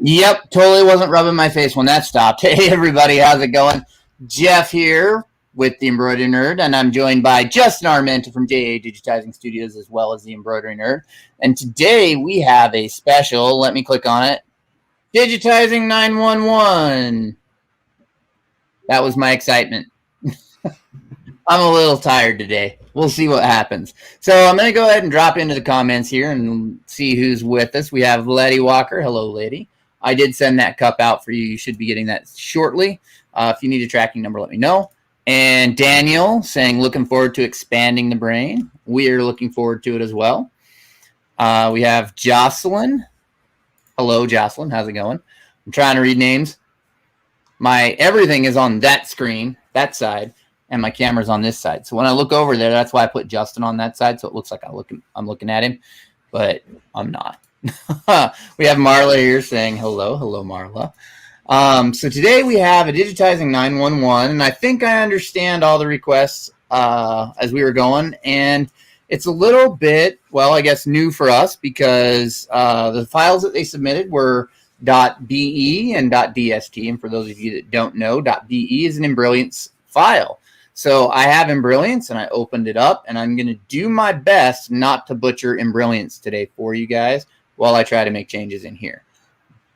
Yep, totally wasn't rubbing my face when that stopped. Hey, everybody, how's it going? Jeff here with the Embroidery Nerd, and I'm joined by Justin Armenta from JA Digitizing Studios, as well as the Embroidery Nerd. And today we have a special, let me click on it, Digitizing 911. That was my excitement. I'm a little tired today. We'll see what happens. So I'm going to go ahead and drop into the comments here and see who's with us. We have Letty Walker. Hello, Letty. I did send that cup out for you. You should be getting that shortly. If you need a tracking number, let me know. And Daniel saying, looking forward to expanding the brain. We are looking forward to it as well. We have Jocelyn. Hello, Jocelyn. How's it going? I'm trying to read names. My everything is on that screen, that side, and my camera's on this side. So when I look over there, that's why I put Justin on that side, so it looks like I'm looking at him, but I'm not. We have Marla here saying hello. Hello, Marla. So today we have a Digitizing 911, and I think I understand all the requests as we were going, and it's a little bit, well, I guess new for us because the files that they submitted were .be and .dst, and for those of you that don't know, .be is an Embrilliance file. So I have Embrilliance, and I opened it up, and I'm going to do my best not to butcher Embrilliance today for you guys while I try to make changes in here.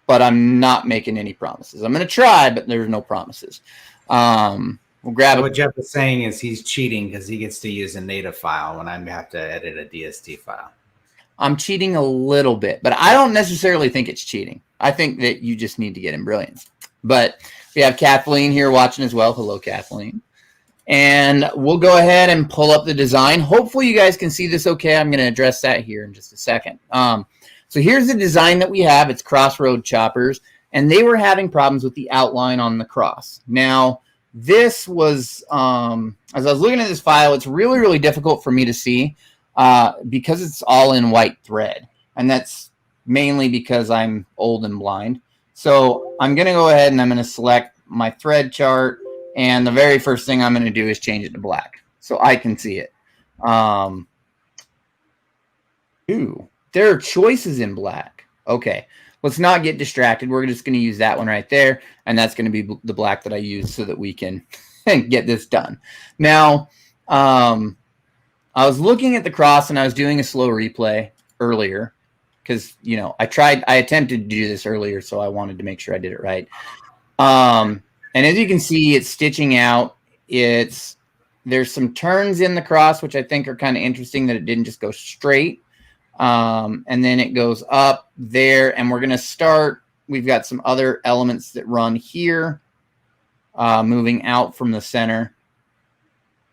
But I'm not making any promises. I'm going to try, but there's no promises. We'll grab what Jeff is saying is he's cheating because he gets to use a native file when I have to edit a DST file. I'm cheating a little bit, but I don't necessarily think it's cheating. I think that you just need to get Embrilliance. But we have Kathleen here watching as well. Hello, Kathleen. And we'll go ahead and pull up the design. Hopefully you guys can see this okay. I'm going to address that here in just a second. So here's the design that we have. It's crossroad choppers, and they were having problems with the outline on the cross. Now, this was, as I was looking at this file, it's really, really difficult for me to see because it's all in white thread. And that's mainly because I'm old and blind. So I'm going to go ahead and I'm going to select my thread chart. And the very first thing I'm going to do is change it to black so I can see it. Ooh, there are choices in black. Okay, let's not get distracted. We're just going to use that one right there. And that's going to be the black that I use so that we can get this done. Now, I was looking at the cross and I was doing a slow replay earlier because, you know, I attempted to do this earlier, so I wanted to make sure I did it right. And as you can see, it's stitching out. There's some turns in the cross, which I think are kind of interesting that it didn't just go straight. And then it goes up there, and we're going to start. We've got some other elements that run here, moving out from the center.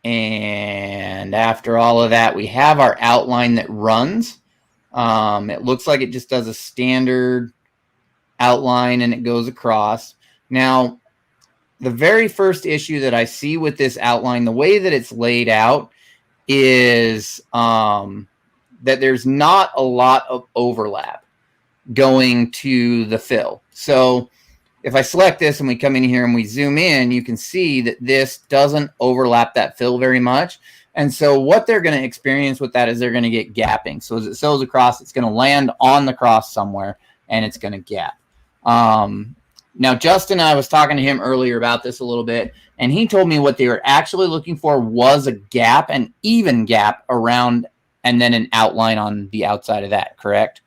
And after all of that, we have our outline that runs. It looks like it just does a standard outline, and it goes across. Now, the very first issue that I see with this outline, the way that it's laid out, is that there's not a lot of overlap going to the fill. So if I select this and we come in here and we zoom in, you can see that this doesn't overlap that fill very much. And so what they're going to experience with that is they're going to get gapping. So as it sews across, it's going to land on the cross somewhere, and it's going to gap. Now, Justin, I was talking to him earlier about this a little bit, and he told me what they were actually looking for was a gap, an even gap around, and then an outline on the outside of that, correct?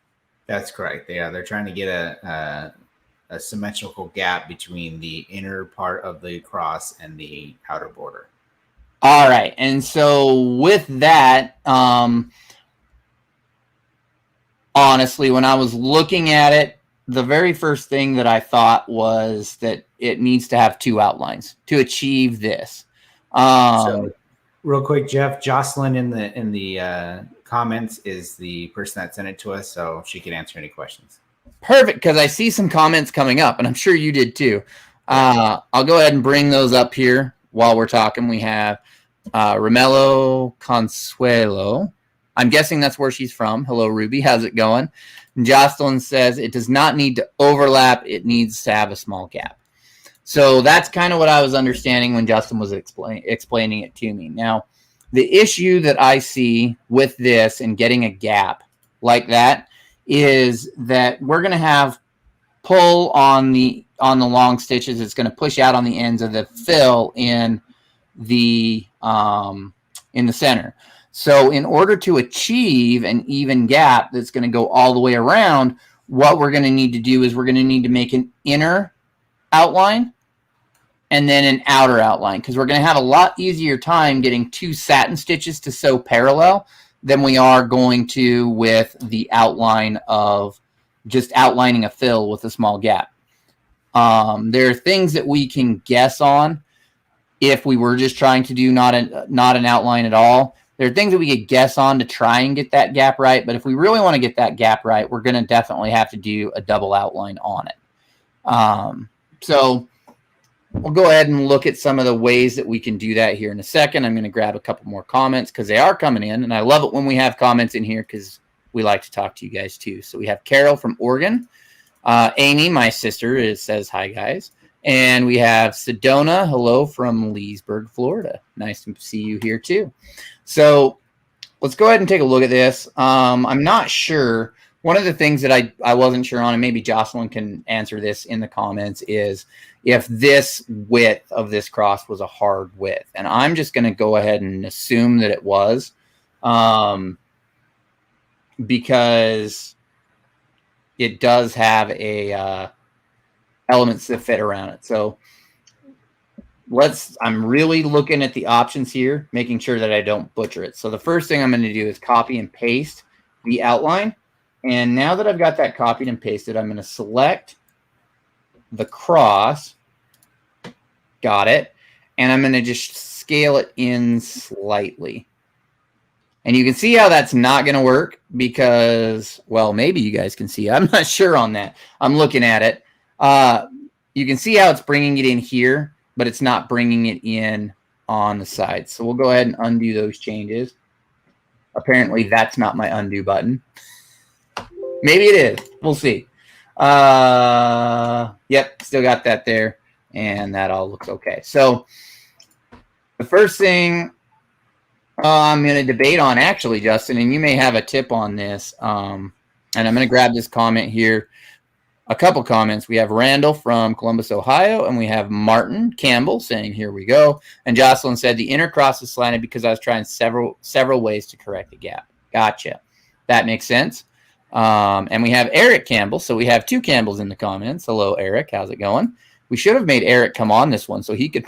That's correct. Yeah, they're trying to get a symmetrical gap between the inner part of the cross and the outer border. All right, and so with that, honestly, when I was looking at it, the very first thing that I thought was that it needs to have two outlines to achieve this. So, real quick, Jeff, Jocelyn in the comments is the person that sent it to us, so she can answer any questions. Perfect, because I see some comments coming up, and I'm sure you did too. I'll go ahead and bring those up here while we're talking. We have Romello Consuelo. I'm guessing that's where she's from. Hello, Ruby. How's it going? And Jocelyn says it does not need to overlap. It needs to have a small gap. So that's kind of what I was understanding when Justin was explaining it to me. Now, the issue that I see with this and getting a gap like that is that we're going to have pull on the long stitches, it's going to push out on the ends of the fill in the center. So in order to achieve an even gap that's going to go all the way around, what we're going to need to do is we're going to need to make an inner outline and then an outer outline, because we're going to have a lot easier time getting 2 satin stitches to sew parallel than we are going to with the outline of just outlining a fill with a small gap. There are things that we can guess on if we were just trying to do not an outline at all. There are things that we could guess on to try and get that gap right, but if we really want to get that gap right, we're going to definitely have to do a double outline on it. So we'll go ahead and look at some of the ways that we can do that here in a second. I'm going to grab a couple more comments because they are coming in, and I love it when we have comments in here because we like to talk to you guys too. So we have Carol from Oregon. Amy, my sister, says hi, guys. And we have Sedona, hello from Leesburg, Florida. Nice to see you here too. So let's go ahead and take a look at this. I'm not sure. One of the things that I wasn't sure on, and maybe Jocelyn can answer this in the comments, is if this width of this cross was a hard width. And I'm just going to go ahead and assume that it was, because it does have a elements that fit around it. So I'm really looking at the options here, making sure that I don't butcher it. So the first thing I'm going to do is copy and paste the outline. And now that I've got that copied and pasted, I'm going to select the cross. Got it. And I'm going to just scale it in slightly. And you can see how that's not going to work because, well, maybe you guys can see. I'm not sure on that. I'm looking at it. You can see how it's bringing it in here, but it's not bringing it in on the side. So we'll go ahead and undo those changes. Apparently, that's not my undo button. Maybe it is. We'll see. Yep, still got that there. And that all looks okay. So the first thing I'm going to debate on, actually, Justin, and you may have a tip on this. And I'm going to grab this comment here. A couple comments. We have Randall from Columbus, Ohio, and we have Martin Campbell saying, here we go. And Jocelyn said, the inner cross is slanted because I was trying several ways to correct the gap. Gotcha. That makes sense. And we have Eric Campbell. So we have 2 Campbells in the comments. Hello, Eric. How's it going? We should have made Eric come on this one so he could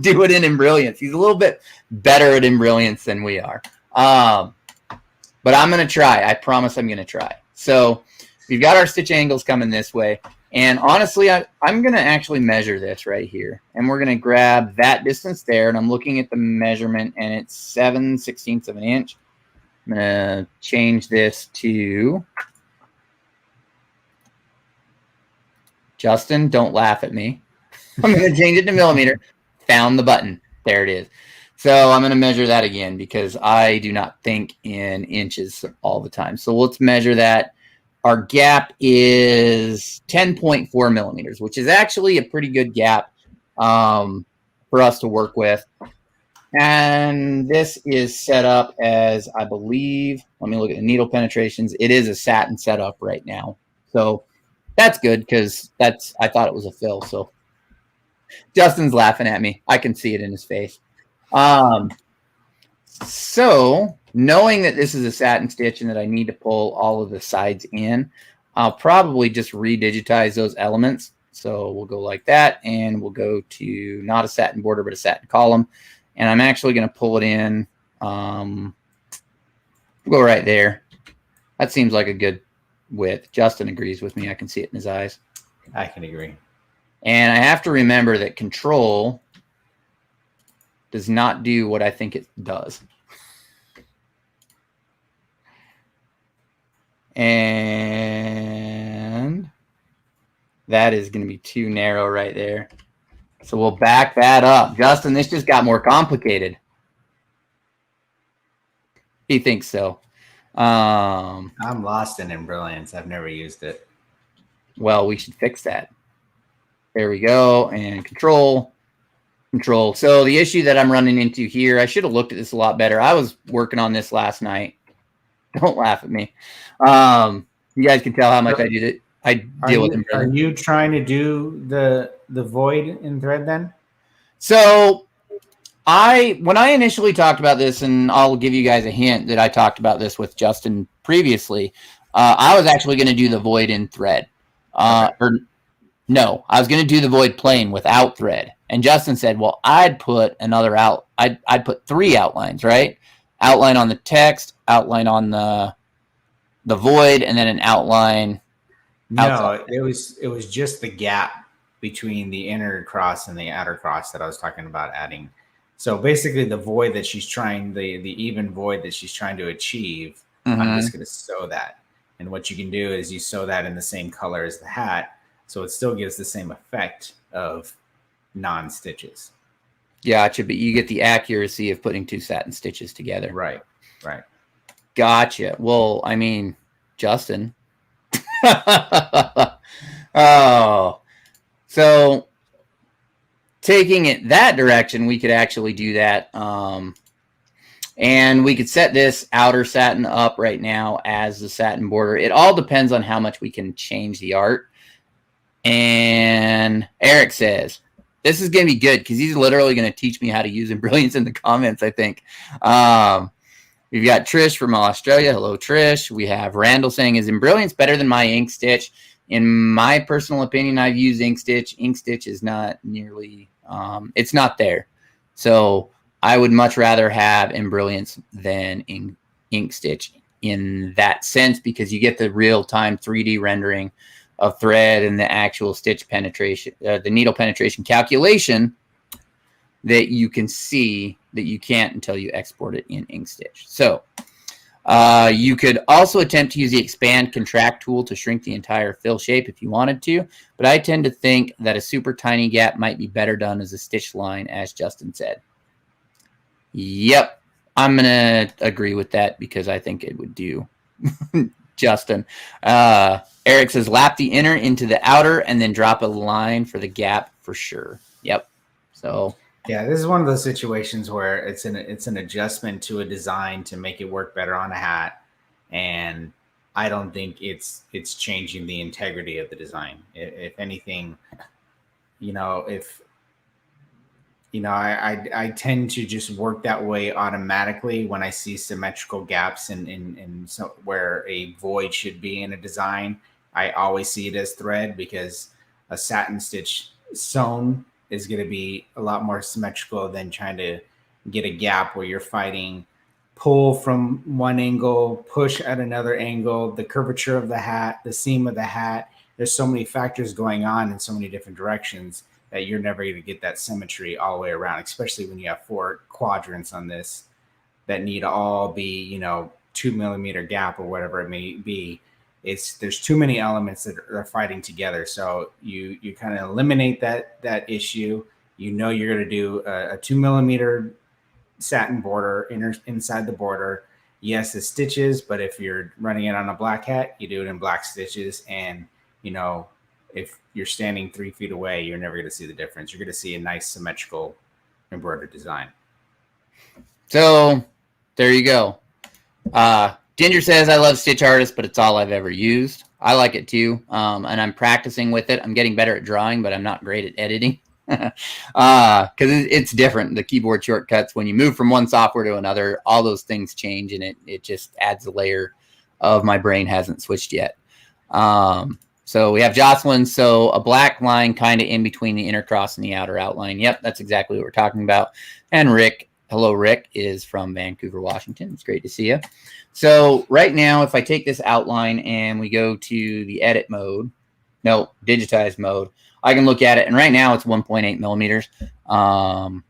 do it in Embrilliance. He's a little bit better at Embrilliance than we are. But I'm going to try. I promise I'm going to try. So we've got our stitch angles coming this way. And honestly, I'm going to actually measure this right here. And we're going to grab that distance there. And I'm looking at the measurement, and it's 7/16 of an inch. I'm going to change this to... Justin, don't laugh at me. I'm going to change it to millimeter. Found the button. There it is. So I'm going to measure that again because I do not think in inches all the time. So let's measure that. Our gap is 10.4 millimeters, which is actually a pretty good gap for us to work with. And this is set up as, I believe, let me look at the needle penetrations. It is a satin setup right now. So that's good because I thought it was a fill. So Justin's laughing at me. I can see it in his face. So knowing that this is a satin stitch and that I need to pull all of the sides in, I'll probably just redigitize those elements. So we'll go like that, and we'll go to not a satin border, but a satin column. And I'm actually going to pull it in. Go right there. That seems like a good width. Justin agrees with me. I can see it in his eyes. I can agree. And I have to remember that control does not do what I think it does. And that is going to be too narrow right there. So we'll back that up. Justin, this just got more complicated. He thinks so. I'm lost in Embrilliance. I've never used it. Well, we should fix that. There we go. And control. So the issue that I'm running into here, I should have looked at this a lot better. I was working on this last night. Don't laugh at me. You guys can tell how much I did it. I deal with Are you trying to do the void in thread then? So when I initially talked about this, and I'll give you guys a hint that I talked about this with Justin previously, I was actually going to do the void in thread. Or no, I was going to do the void plain without thread. And Justin said, well, I'd put another out. I'd put 3 outlines, right? Outline on the text, outline on the void, and then an outline. No, it was just the gap between the inner cross and the outer cross that I was talking about adding. So basically the void that she's trying, the even void that she's trying to achieve, I'm just going to sew that. And what you can do is you sew that in the same color as the hat. So it still gives the same effect of non-stitches. Gotcha, but you get the accuracy of putting 2 satin stitches together. Right. Gotcha. Well, I mean, Justin. Oh. So taking it that direction, we could actually do that. And we could set this outer satin up right now as the satin border. It all depends on how much we can change the art. And Eric says, this is going to be good because he's literally going to teach me how to use Embrilliance in the comments, I think. We've got Trish from Australia. Hello, Trish. We have Randall saying, is Embrilliance better than my ink stitch? In my personal opinion, I've used ink stitch. Ink stitch is not nearly, it's not there. So I would much rather have Embrilliance than ink stitch in that sense, because you get the real-time 3D rendering of thread and the actual stitch penetration, the needle penetration calculation that you can see that you can't until you export it in ink stitch. So you could also attempt to use the expand contract tool to shrink the entire fill shape if you wanted to, but I tend to think that a super tiny gap might be better done as a stitch line, as Justin said. Yep, I'm going to agree with that because I think it would do. Justin. Eric says, lap the inner into the outer and then drop a line for the gap for sure. Yep. So yeah, this is one of those situations where it's an adjustment to a design to make it work better on a hat, and I don't think it's changing the integrity of the design. If anything, I tend to just work that way automatically when I see symmetrical gaps and so where a void should be in a design. I always see it as thread because a satin stitch sewn is going to be a lot more symmetrical than trying to get a gap where you're fighting pull from one angle, push at another angle, the curvature of the hat, the seam of the hat. There's so many factors going on in so many different directions that you're never going to get that symmetry all the way around, especially when you have 4 quadrants on this that need to all be, 2 millimeter gap or whatever it may be. There's too many elements that are fighting together. So you kind of eliminate that issue. You're going to do a 2 millimeter satin border inside the border. Yes, the stitches, but if you're running it on a black hat, you do it in black stitches. And, if you're standing 3 feet away, you're never going to see the difference. You're going to see a nice symmetrical embroidered design. So there you go. Ginger says, I love Stitch Artist, but it's all I've ever used. I like it too. And I'm practicing with it. I'm getting better at drawing, but I'm not great at editing. Because it's different. The keyboard shortcuts, when you move from one software to another, all those things change, and it just adds a layer of my brain hasn't switched yet. So we have Jocelyn. So a black line kind of in between the inner cross and the outer outline. Yep, that's exactly what we're talking about. And Rick, hello, Rick, is from Vancouver, Washington. It's great to see you. So right now, if I take this outline and we go to the edit mode, no, digitize mode, I can look at it. And right now it's 1.8 millimeters. I'm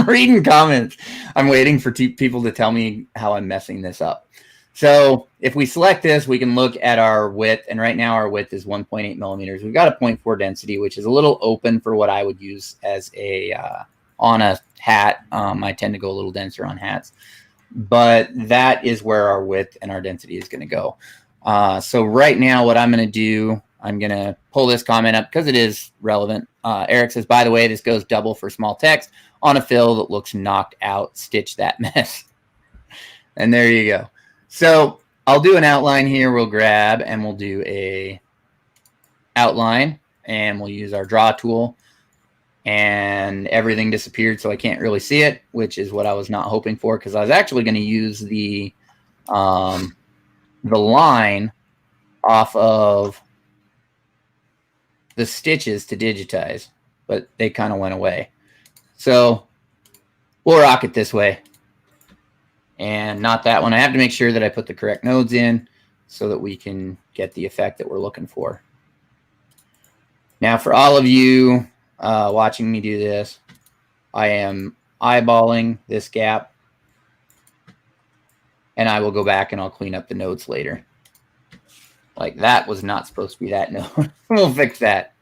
reading comments. I'm waiting for people to tell me how I'm messing this up. So if we select this, we can look at our width. And right now our width is 1.8 millimeters. We've got a 0.4 density, which is a little open for what I would use as on a hat. I tend to go a little denser on hats. But that is where our width and our density is going to go. So right now what I'm going to do, I'm going to pull this comment up because it is relevant. Eric says, by the way, this goes double for small text on a fill that looks knocked out. Stitch that mess. And there you go. So I'll do an outline here. We'll grab and we'll do a outline, and we'll use our draw tool, and everything disappeared, so I can't really see it, which is what I was not hoping for, because I was actually going to use the line off of the stitches to digitize, but they kind of went away. So we'll rock it this way, and not that one. I have to make sure that I put the correct nodes in so that we can get the effect that we're looking for. Now, for all of you watching me do this, I am eyeballing this gap, and I will go back and I'll clean up the nodes later. Like, that was not supposed to be that node. We'll fix that.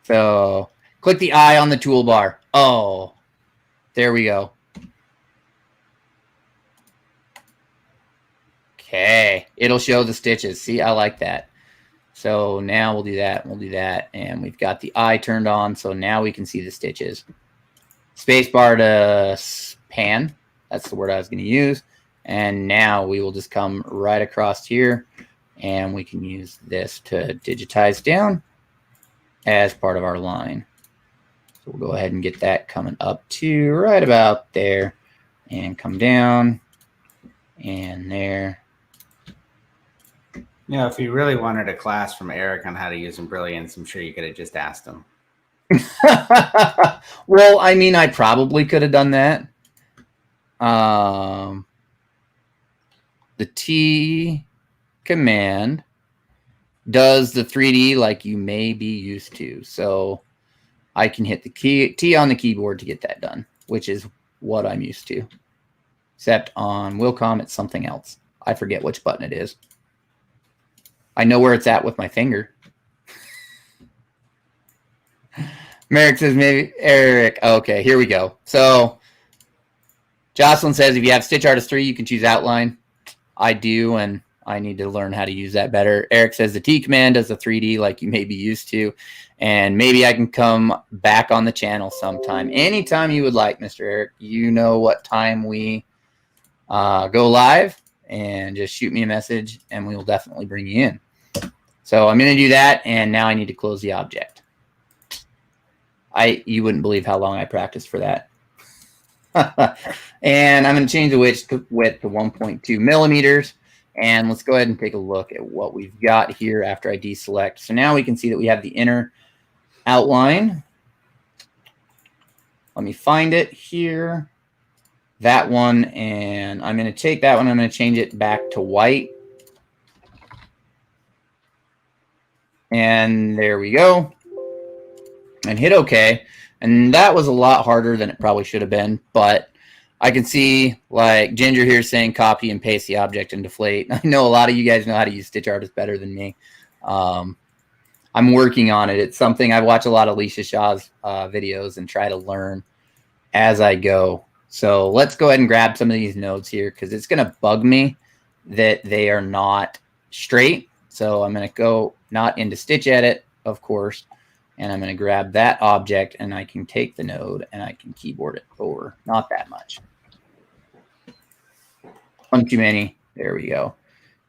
So click the eye on the toolbar. Oh, there we go. Okay, it'll show the stitches. See, I like that. So now we'll do that, we'll do that, and we've got the eye turned on, so now we can see the stitches. Spacebar to pan, that's the word I was going to use. And now we will just come right across here, and we can use this to digitize down as part of our line. So we'll go ahead and get that coming up to right about there, and come down, and there. You know, if you really wanted a class from Eric on how to use Embrilliance, I'm sure you could have just asked him. Well, I mean, I probably could have done that. The T command does the 3D like you may be used to. So I can hit the T on the keyboard to get that done, which is what I'm used to. Except on Wilcom, it's something else. I forget which button it is. I know where it's at with my finger. Merrick says maybe Eric. Okay, here we go. So Jocelyn says if you have Stitch Artist 3, you can choose outline. I do, and I need to learn how to use that better. Eric says the T command does the 3D like you may be used to, and maybe I can come back on the channel sometime. Anytime you would like, Mr. Eric. You know what time we go live, and just shoot me a message, and we will definitely bring you in. So I'm going to do that, and now I need to close the object. You wouldn't believe how long I practiced for that. And I'm going to change the width to 1.2 millimeters. And let's go ahead and take a look at what we've got here after I deselect. So now we can see that we have the inner outline. Let me find it here. That one, and I'm going to take that one. I'm going to change it back to white. And there we go. And hit OK. And that was a lot harder than it probably should have been. But I can see, like, Ginger here saying copy and paste the object and deflate. I know a lot of you guys know how to use Stitch Artist better than me. I'm working on it. It's something I watch a lot of Alicia Shaw's videos and try to learn as I go. So let's go ahead and grab some of these nodes here, because it's going to bug me that they are not straight. So I'm going to go not into Stitch Edit, of course, and I'm going to grab that object, and I can take the node and I can keyboard it over. Not that much. One too many. There we go.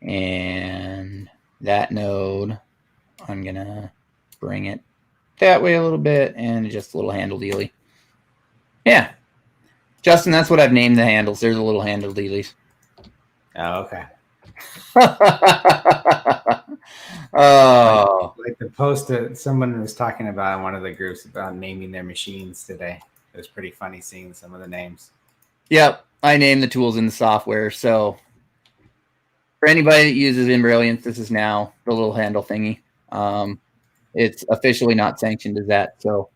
And that node, I'm going to bring it that way a little bit, and just a little handle dealy. Yeah. Justin, that's what I've named the handles. There's a little handle dealies. Oh, okay. Oh, like the post that someone was talking about in one of the groups about naming their machines today. It was pretty funny seeing some of the names. Yep, I named the tools in the software. So for anybody that uses Embrilliance, this is now the little handle thingy. It's officially not sanctioned as that, so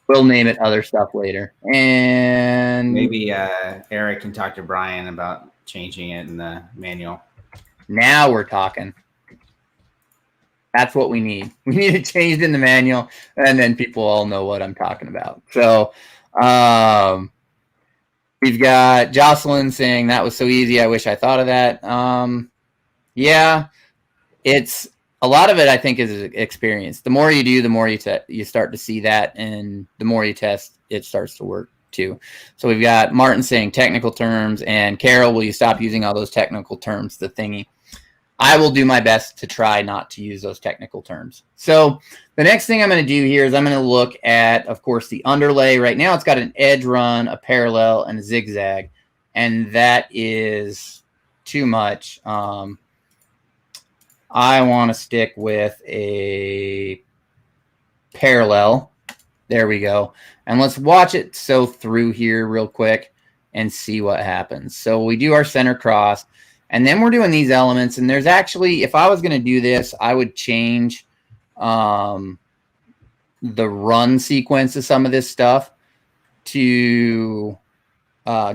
we'll name it other stuff later. And maybe Eric can talk to Brian about changing it in the manual. Now we're talking. That's what we need. We need it changed in the manual, and then people all know what I'm talking about. So we've got Jocelyn saying that was so easy. I wish I thought of that. Yeah, it's a lot of it, I think, is experience. The more you do, the more you start to see that, and the more you test, it starts to work. too. So we've got Martin saying technical terms, and Carol, will you stop using all those technical terms, the thingy? I will do my best to try not to use those technical terms. So the next thing I'm going to do here is I'm going to look at, of course, the underlay. Right now it's got an edge run, a parallel, and a zigzag, and that is too much. I want to stick with a parallel. There we go. And let's watch it sew through here real quick and see what happens. So we do our center cross, and then we're doing these elements. And there's actually, if I was going to do this, I would change the run sequence of some of this stuff to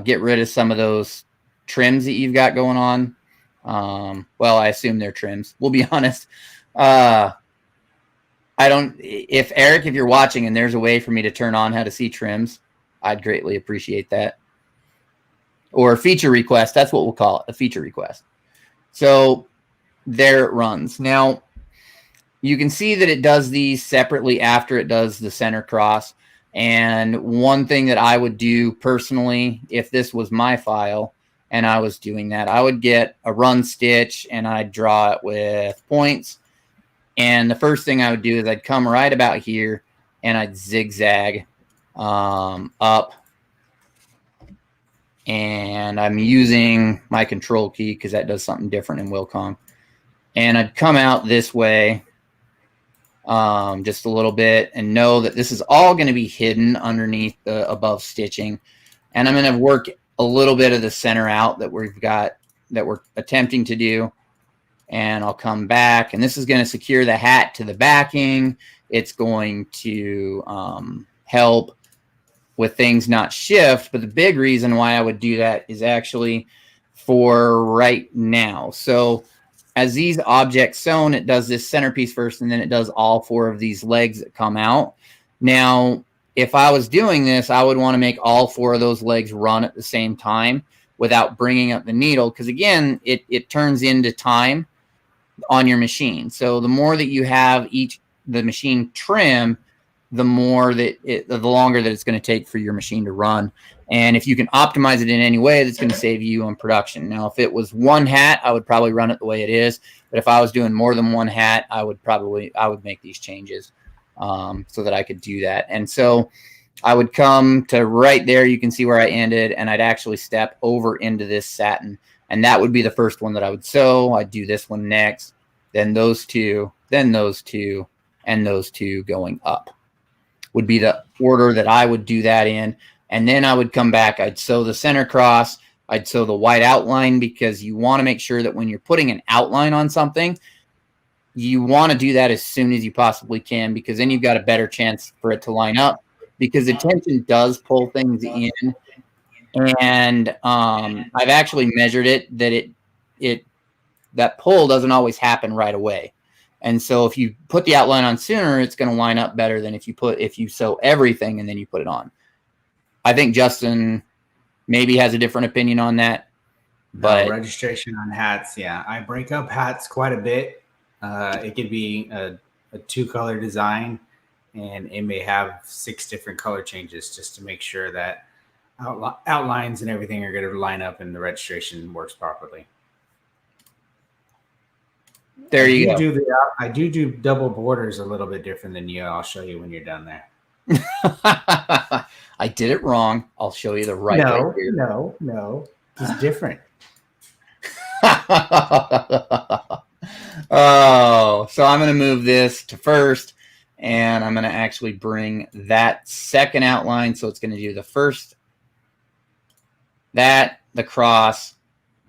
get rid of some of those trims that you've got going on. Well, I assume they're trims. We'll be honest. If Eric, if you're watching and there's a way for me to turn on how to see trims, I'd greatly appreciate that. Or feature request, that's what we'll call it, a feature request. So there it runs. Now, you can see that it does these separately after it does the center cross. And one thing that I would do personally, if this was my file and I was doing that, I would get a run stitch and I'd draw it with points. And the first thing I would do is I'd come right about here and I'd zigzag up. And I'm using my control key because that does something different in Wilcom. And I'd come out this way just a little bit and know that this is all going to be hidden underneath the above stitching. And I'm going to work a little bit of the center out that we've got, that we're attempting to do. And I'll come back, and this is going to secure the hat to the backing. It's going to help with things not shift. But the big reason why I would do that is actually for right now. So as these objects sewn, it does this centerpiece first, and then it does all four of these legs that come out. Now, if I was doing this, I would want to make all four of those legs run at the same time without bringing up the needle, because again, it turns into time on your machine. So the more that you have the machine trim, the more that the longer that it's going to take for your machine to run. And if you can optimize it in any way, that's going to save you on production. Now, if it was one hat, I would probably run it the way it is. But if I was doing more than one hat, I would make these changes so that I could do that. And so I would come to right there. You can see where I ended, and I'd actually step over into this satin. And that would be the first one that I would sew. I'd do this one next, then those two, and those two going up would be the order that I would do that in. And then I would come back, I'd sew the center cross, I'd sew the white outline, because you want to make sure that when you're putting an outline on something, you want to do that as soon as you possibly can, because then you've got a better chance for it to line up, because the tension does pull things in. And I've actually measured it that that pull doesn't always happen right away. And so if you put the outline on sooner, it's going to line up better than if you sew everything and then you put it on. I think Justin maybe has a different opinion on that. But registration on hats, yeah, I break up hats quite a bit. It could be a 2-color design, and it may have 6 different color changes just to make sure that outlines and everything are going to line up and the registration works properly. There you go. I do double borders a little bit different than you. I'll show you when you're done there. I did it wrong. I'll show you the right way here. No. It's different. Oh, so I'm going to move this to first, and I'm going to actually bring that second outline. So it's going to do the first, the cross,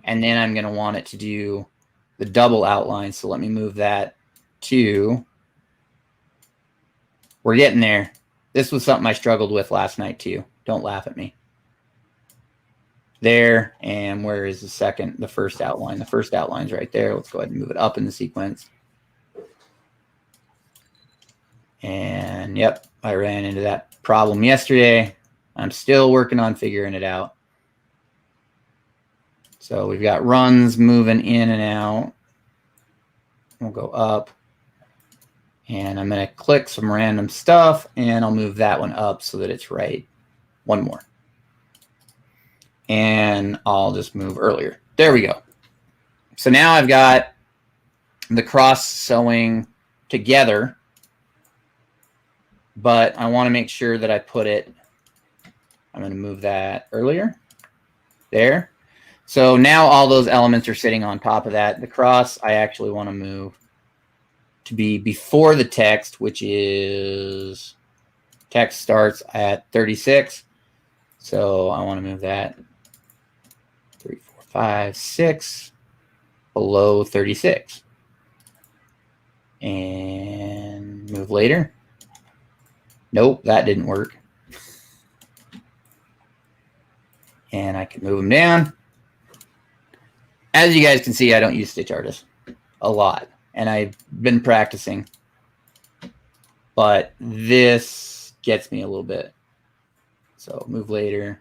and then I'm going to want it to do the double outline. So let me move that to, we're getting there. This was something I struggled with last night too. Don't laugh at me. There, and where is the first outline? The first outline's right there. Let's go ahead and move it up in the sequence. And yep, I ran into that problem yesterday. I'm still working on figuring it out. So we've got runs moving in and out. We'll go up. And I'm going to click some random stuff, and I'll move that one up so that it's right. One more. and I'll just move earlier. There we go. So now I've got the cross sewing together, but I want to make sure that I put it, I'm going to move that earlier. There. So now all those elements are sitting on top of that. The cross, I actually want to move to be before the text, which is, text starts at 36. So I want to move that 3, 4, 5, 6 below 36. And move later. Nope, that didn't work. And I can move them down. As you guys can see, I don't use Stitch Artist a lot, and I've been practicing, but this gets me a little bit. So move later,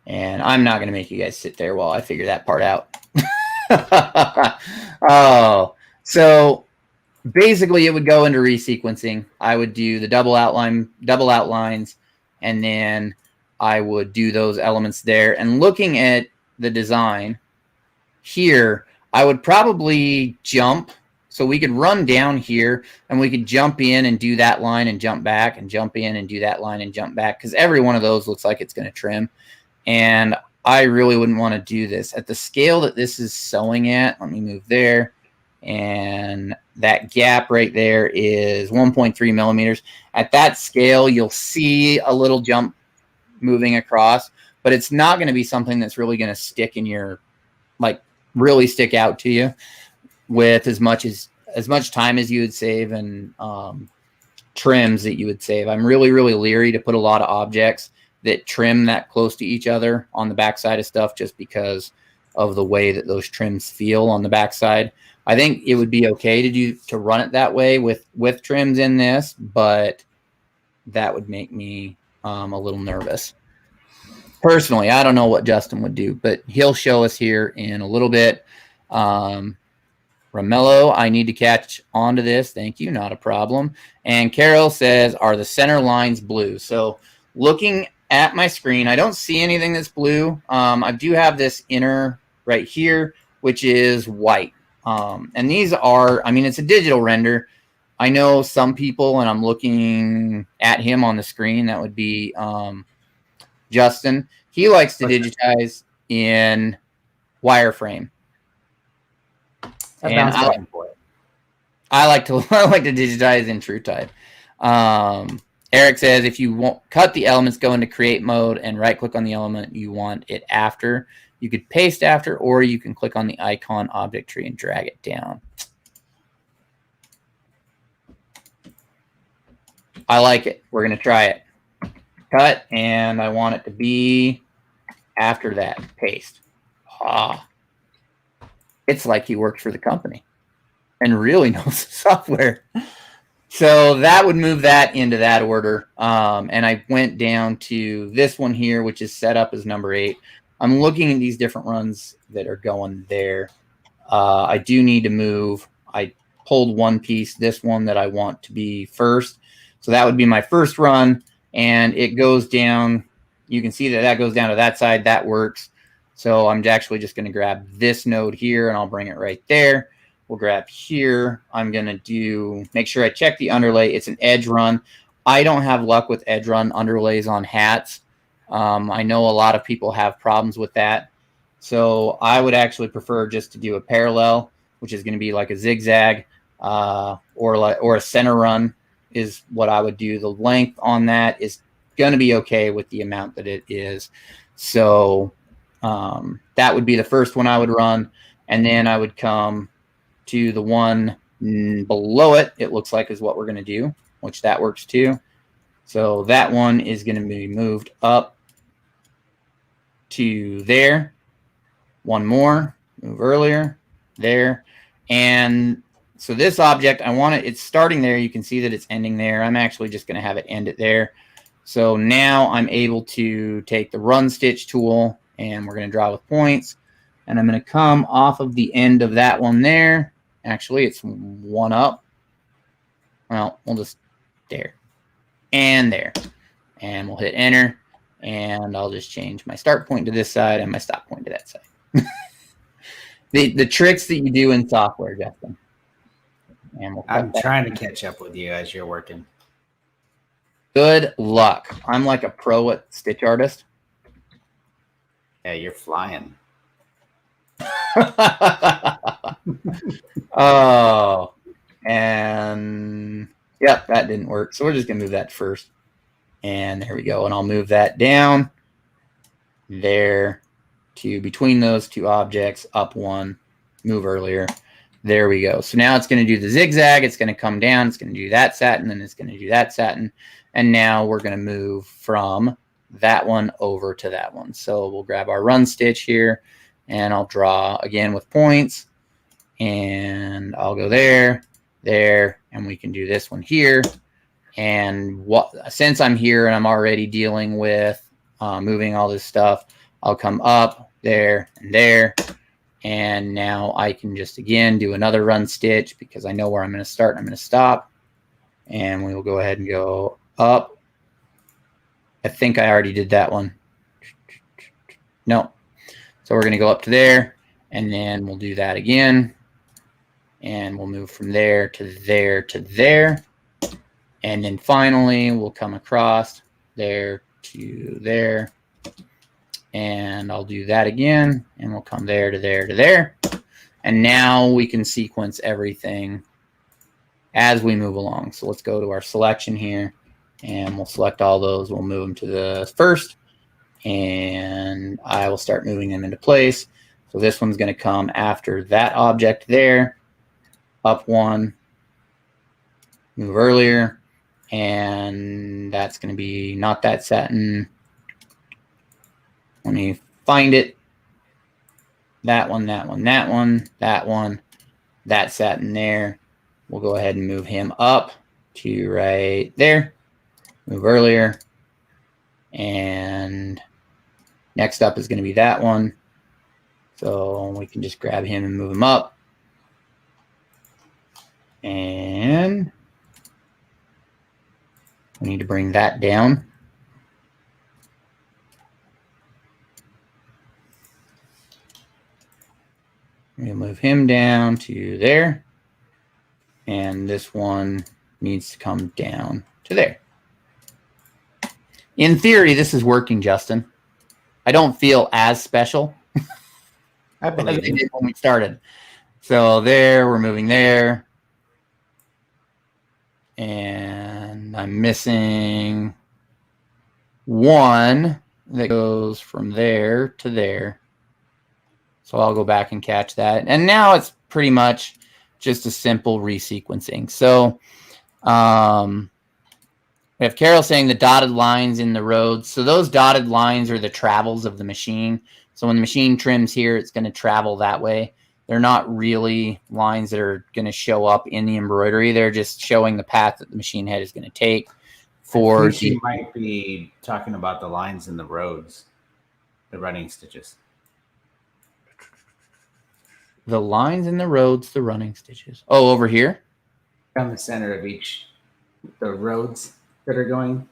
and I'm not going to make you guys sit there while I figure that part out. Oh, so basically it would go into resequencing. I would do the double outlines, and then I would do those elements there. And looking at the design here, I would probably jump. So we could run down here and we could jump in and do that line and jump back and jump in and do that line and jump back, because every one of those looks like it's going to trim. And I really wouldn't want to do this at the scale that this is sewing at. Let me move there. And that gap right there is 1.3 millimeters. At that scale, you'll see a little jump moving across, but it's not going to be something that's really going to stick in your, like, really stick out to you with as much time as you would save and trims that you would save. I'm really leery to put a lot of objects that trim that close to each other on the backside of stuff, just because of the way that those trims feel on the backside. I think it would be okay to run it that way with trims in this, but that would make me a little nervous. Personally, I don't know what Justin would do, but he'll show us here in a little bit. Romello, I need to catch on to this. Thank you. Not a problem. And Carol says, are the center lines blue? So looking at my screen, I don't see anything that's blue. I do have this inner right here, which is white. And these are, I mean, it's a digital render. I know some people, and I'm looking at him on the screen, that would be Justin. He likes to digitize in wireframe. And I like to digitize in TrueType. Eric says, if you won't cut the elements, go into create mode and right click on the element you want it after. You could paste after, or you can click on the icon object tree and drag it down. I like it. We're going to try it. Cut, and I want it to be after that. Paste. Ah. It's like he works for the company and really knows the software. So that would move that into that order. And I went down to this one here, which is set up as number 8. I'm looking at these different runs that are going there. I do need to move. I pulled one piece, this one that I want to be first. So that would be my first run, and it goes down. You can see that that goes down to that side. That works. So I'm actually just going to grab this node here, and I'll bring it right there. We'll grab here. I'm going to make sure I check the underlay. It's an edge run. I don't have luck with edge run underlays on hats. I know a lot of people have problems with that. So I would actually prefer just to do a parallel, which is going to be like a zigzag or a center run is what I would do. The length on that is going to be okay with the amount that it is. So that would be the first one I would run. And then I would come to the one below it. It looks like is what we're going to do, which that works too. So that one is going to be moved up to there. One more, move earlier, there. And so this object, I want it, it's starting there. You can see that it's ending there. I'm actually just going to have it end it there. So now I'm able to take the run stitch tool, and we're going to draw with points. And I'm going to come off of the end of that one there. Actually, it's one up. Well, we'll just there and there. And we'll hit enter. And I'll just change my start point to this side and my stop point to that side. The tricks that you do in software, Justin. And I'm trying to catch up with you as you're working. Good luck. I'm like a pro at Stitch Artist. Yeah, you're flying. Oh, and yep, that didn't work. So we're just gonna move that first. And there we go. And I'll move that down there to between those two objects, up one, move earlier. There we go. So now it's going to do the zigzag. It's going to come down. It's going to do that satin, and it's going to do that satin. And now we're going to move from that one over to that one. So we'll grab our run stitch here, and I'll draw again with points. And I'll go there, there, and we can do this one here. And since I'm here and I'm already dealing with moving all this stuff, I'll come up there and there. And now I can just, again, do another run stitch because I know where I'm going to start and I'm going to stop. And we will go ahead and go up. I think I already did that one. No. So we're going to go up to there, and then we'll do that again. And we'll move from there to there to there. And then finally, we'll come across there to there. And I'll do that again, and we'll come there to there to there. And now we can sequence everything as we move along. So let's go to our selection here, and we'll select all those. We'll move them to the first, and I will start moving them into place. So this one's going to come after that object there, up one, move earlier, and that's going to be not that satin. Let me find it. That one, that one, that one, that one, that satin there. We'll go ahead and move him up to right there. Move earlier. And next up is going to be that one. So we can just grab him and move him up. And we need to bring that down. We'll move him down to there. And this one needs to come down to there. In theory, this is working, Justin. I don't feel as special I believe as I did when we started. So there, we're moving there. And I'm missing one that goes from there to there. So I'll go back and catch that. And now it's pretty much just a simple resequencing. So we have Carol saying the dotted lines in the roads. So those dotted lines are the travels of the machine. So when the machine trims here, it's going to travel that way. They're not really lines that are going to show up in the embroidery. They're just showing the path that the machine head is going to take. For you might be talking about the lines in the roads, the running stitches. The lines in the roads, the running stitches. Oh, over here? Down the center of each, the roads that are going.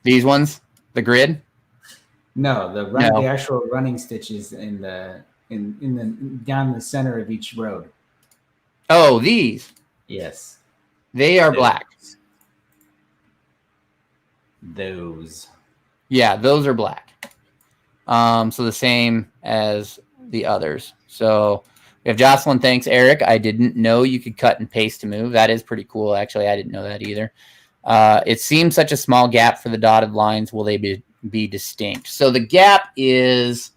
These ones? The grid? No, the actual running stitches in the down the center of each road. Oh, these? Yes. They are black. Those. Yeah, those are black. So the same as the others. So we have Jocelyn. Thanks, Eric. I didn't know you could cut and paste to move. That is pretty cool. Actually, I didn't know that either. It seems such a small gap for the dotted lines. Will they be distinct? So the gap is,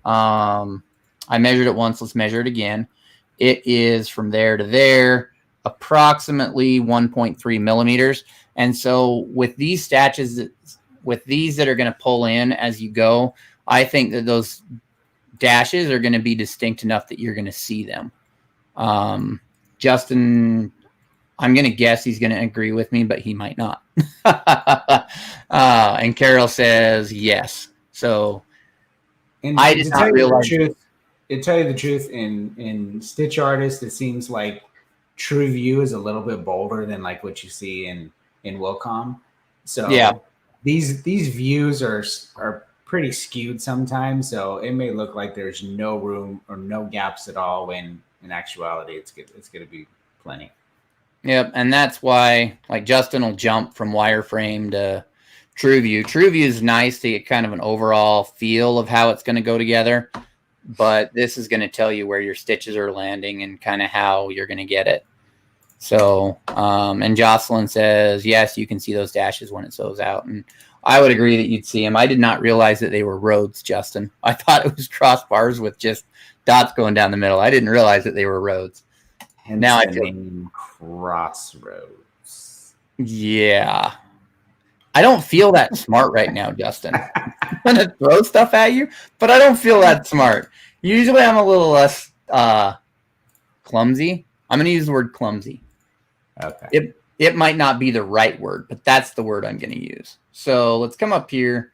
I measured it once. Let's measure it again. It is from there to there, approximately 1.3 millimeters. And so with these stitches, with these that are going to pull in as you go, I think that those dashes are going to be distinct enough that you're going to see them. Justin, I'm going to guess he's going to agree with me, but he might not. And Carol says yes. So I did not realize. To tell you the truth, in Stitch Artist, it seems like TrueView is a little bit bolder than like what you see in Wilcom. So yeah, these views are pretty skewed sometimes, so it may look like there's no room or no gaps at all when in actuality it's going to be plenty. Yep, and that's why like Justin will jump from wireframe to TrueView. TrueView is nice to get kind of an overall feel of how it's going to go together, but this is going to tell you where your stitches are landing and kind of how you're going to get it. So, and Jocelyn says, yes, you can see those dashes when it sews out. And I would agree that you'd see them. I did not realize that they were roads, Justin. I thought it was crossbars with just dots going down the middle. I didn't realize that they were roads. And now I the feel name Crossroads. Yeah. I don't feel that smart right now, Justin. I'm going to throw stuff at you, but I don't feel that smart. Usually I'm a little less clumsy. I'm going to use the word clumsy. Okay. It might not be the right word, but that's the word I'm going to use. So let's come up here,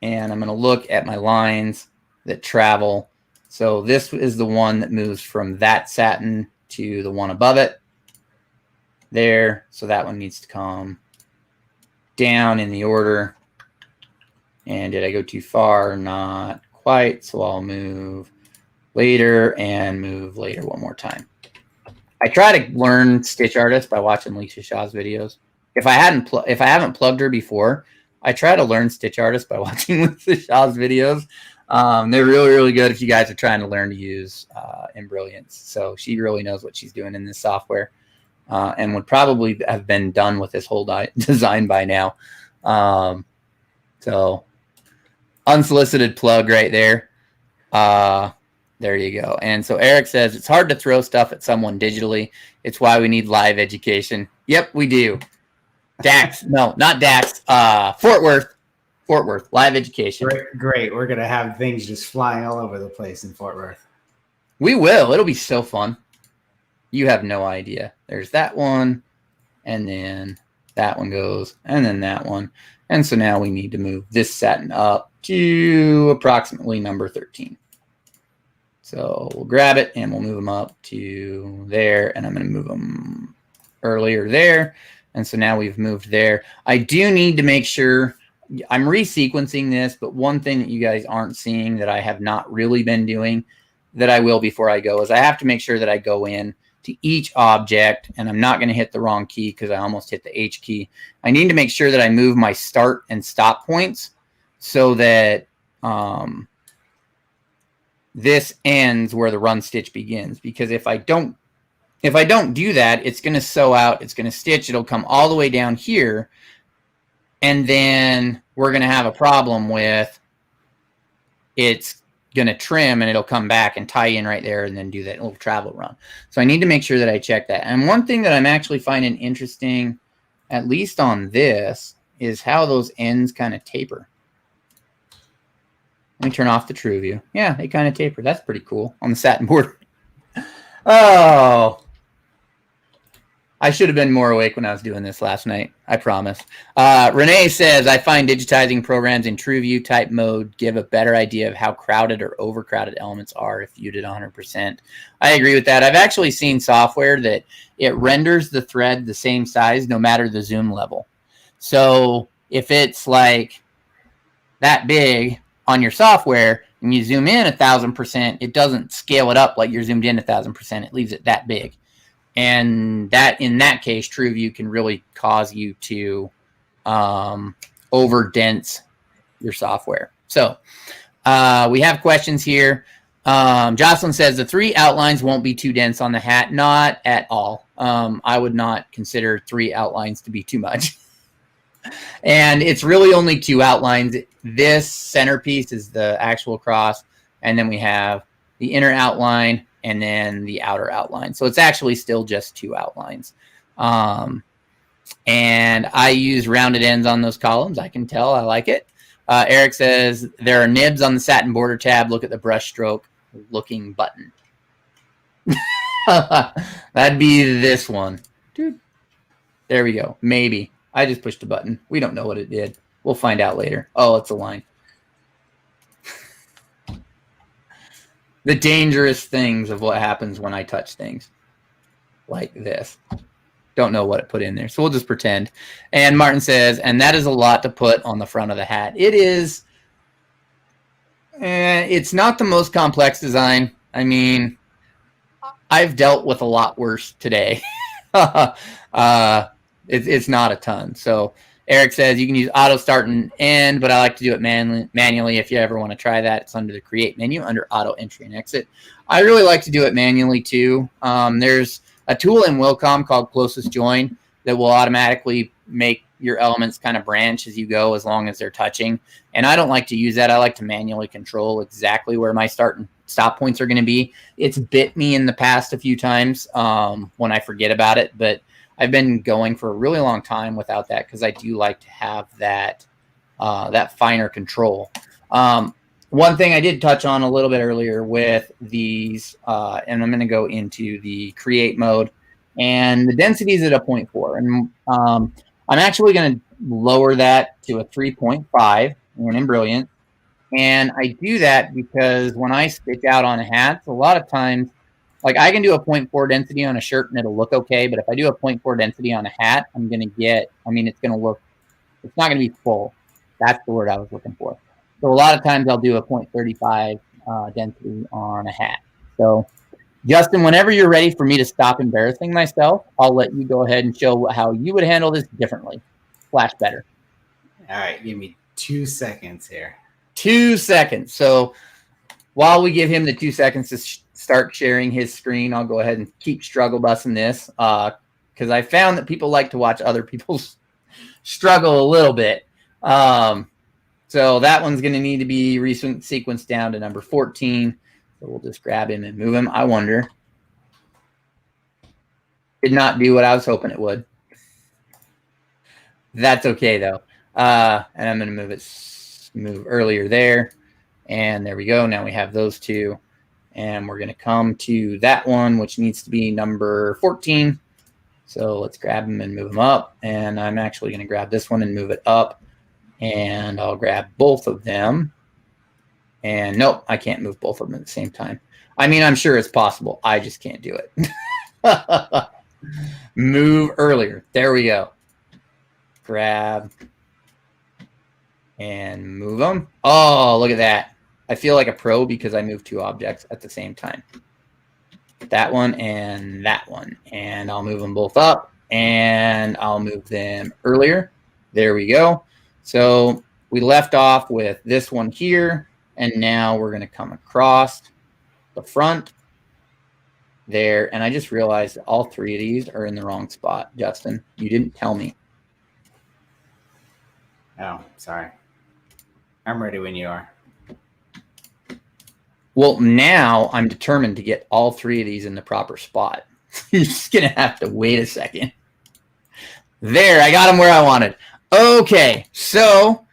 and I'm going to look at my lines that travel. So this is the one that moves from that satin to the one above it. There. So that one needs to come down in the order. And did I go too far? Not quite. So I'll move later and move later one more time. I try to learn Stitch Artist by watching Lisa Shaw's videos. If I haven't plugged her before, I try to learn Stitch Artist by watching Lisa Shaw's videos. They're really, really good if you guys are trying to learn to use Embrilliance. So she really knows what she's doing in this software, and would probably have been done with this whole design by now. So unsolicited plug right there. There you go. And so Eric says, it's hard to throw stuff at someone digitally. It's why we need live education. Yep, we do. Dax. No, not Dax. Fort Worth. Fort Worth. Live education. Great. We're going to have things just flying all over the place in Fort Worth. We will. It'll be so fun. You have no idea. There's that one. And then that one goes. And then that one. And so now we need to move this satin up to approximately number 13. So we'll grab it and we'll move them up to there. And I'm going to move them earlier there. And so now we've moved there. I do need to make sure I'm resequencing this, but one thing that you guys aren't seeing that I have not really been doing that I will before I go is I have to make sure that I go in to each object, and I'm not going to hit the wrong key because I almost hit the H key. I need to make sure that I move my start and stop points so that this ends where the run stitch begins, because if I don't do that, it's going to sew out, it's going to stitch, it'll come all the way down here, and then we're going to have a problem with it's going to trim and it'll come back and tie in right there and then do that little travel run. So I need to make sure that I check that. And one thing that I'm actually finding interesting, at least on this, is how those ends kind of taper. Let me turn off the true view. Yeah, they kind of taper. That's pretty cool on the satin border. Oh, I should have been more awake when I was doing this last night. I promise. Renee says, I find digitizing programs in TrueView type mode give a better idea of how crowded or overcrowded elements are if viewed at 100%. I agree with that. I've actually seen software that it renders the thread the same size no matter the zoom level. So if it's like that big on your software and you zoom in 1,000%, it doesn't scale it up like you're zoomed in 1,000%. It leaves it that big. And that, in that case, TrueView can really cause you to overdense your software. So we have questions here. Jocelyn says the 3 outlines won't be too dense on the hat. Not at all. I would not consider 3 outlines to be too much. And it's really only 2 outlines. This centerpiece is the actual cross, and then we have the inner outline and then the outer outline. So it's actually still just 2 outlines. And I use rounded ends on those columns. I can tell I like it. Eric says there are nibs on the satin border tab. Look at the brush stroke looking button. That'd be this one. Dude. There we go. Maybe. I just pushed a button. We don't know what it did. We'll find out later. Oh, it's a line. The dangerous things of what happens when I touch things like this. don't know what it put in there. So we'll just pretend. And Martin says, and that is a lot to put on the front of the hat. It is. It's not the most complex design. I mean, I've dealt with a lot worse today. It's not a ton. So Eric says you can use auto start and end, but I like to do it manually. If you ever want to try that, it's under the create menu under auto entry and exit. I really like to do it manually too. There's a tool in Wilcom called closest join that will automatically make your elements kind of branch as you go, as long as they're touching. And I don't like to use that. I like to manually control exactly where my start and stop points are going to be. It's bit me in the past a few times when I forget about it, but I've been going for a really long time without that, because I do like to have that that finer control. One thing I did touch on a little bit earlier with these, and I'm going to go into the create mode, and the density is at a 0.4, and I'm actually going to lower that to a 3.5 in Embrilliance. And I do that because when I stitch out on hats, a lot of times, like I can do a 0.4 density on a shirt and it'll look okay. But if I do a 0.4 density on a hat, I'm going to get, it's going to look, it's not going to be full. That's the word I was looking for. So a lot of times I'll do a 0.35 density on a hat. So Justin, whenever you're ready for me to stop embarrassing myself, I'll let you go ahead and show how you would handle this differently. Flash better. All right, give me 2 seconds here. 2 seconds. So while we give him the 2 seconds to start sharing his screen, I'll go ahead and keep struggle busting this, because I found that people like to watch other people struggle a little bit. So that one's going to need to be sequenced down to number 14. So we'll just grab him and move him. I wonder. Did not do what I was hoping it would. That's okay, though. And I'm going to move earlier there. And there we go. Now we have those two. And we're going to come to that one, which needs to be number 14. So let's grab them and move them up. And I'm actually going to grab this one and move it up. And I'll grab both of them. And nope, I can't move both of them at the same time. I mean, I'm sure it's possible. I just can't do it. Move earlier. There we go. Grab and move them. Oh, look at that. I feel like a pro because I moved two objects at the same time. That one and that one. And I'll move them both up and I'll move them earlier. There we go. So we left off with this one here. And now we're going to come across the front there. And I just realized that all three of these are in the wrong spot. Justin, you didn't tell me. Oh, sorry. I'm ready when you are. Well, now I'm determined to get all three of these in the proper spot. You're just going to have to wait a second. There, I got them where I wanted. Okay, so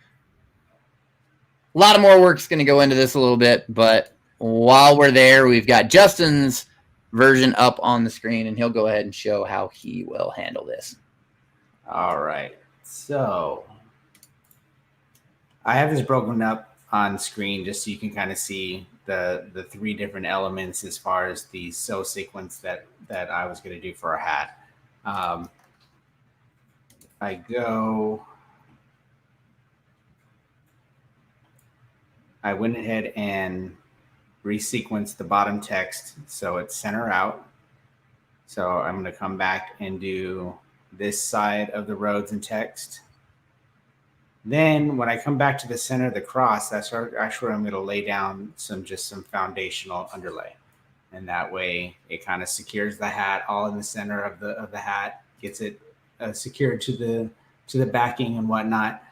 a lot of more work's going to go into this a little bit, but while we're there, we've got Justin's version up on the screen, and he'll go ahead and show how he will handle this. All right. So I have this broken up on screen just so you can kind of see the three different elements as far as the sew sequence that I was going to do for a hat. I went ahead and resequenced the bottom text so it's center out. So I'm going to come back and do this side of the roads and text. Then when I come back to the center of the cross, that's actually where I'm going to lay down some foundational underlay. And that way it kind of secures the hat all in the center of the hat, gets it secured to the backing and whatnot.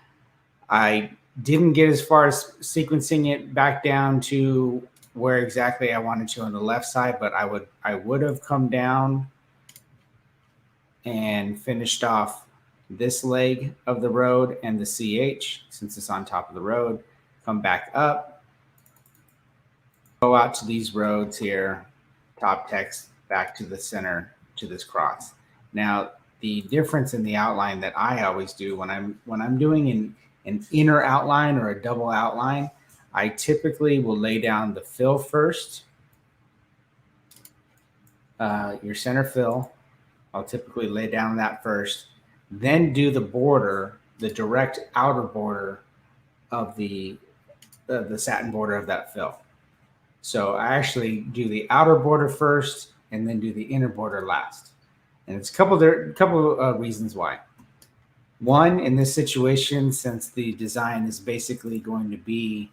I didn't get as far as sequencing it back down to where exactly I wanted to on the left side, but I would have come down and finished off this leg of the road and the CH since it's on top of the road. Come back up, go out to these roads here, top text back to the center to this cross. Now the difference in the outline that I always do when I'm doing an inner outline or a double outline, I typically will lay down the fill first, your center fill I'll typically lay down that first, then do the border, the direct outer border of the satin border of that fill. So I actually do the outer border first and then do the inner border last. And it's a couple reasons why. One, in this situation, since the design is basically going to be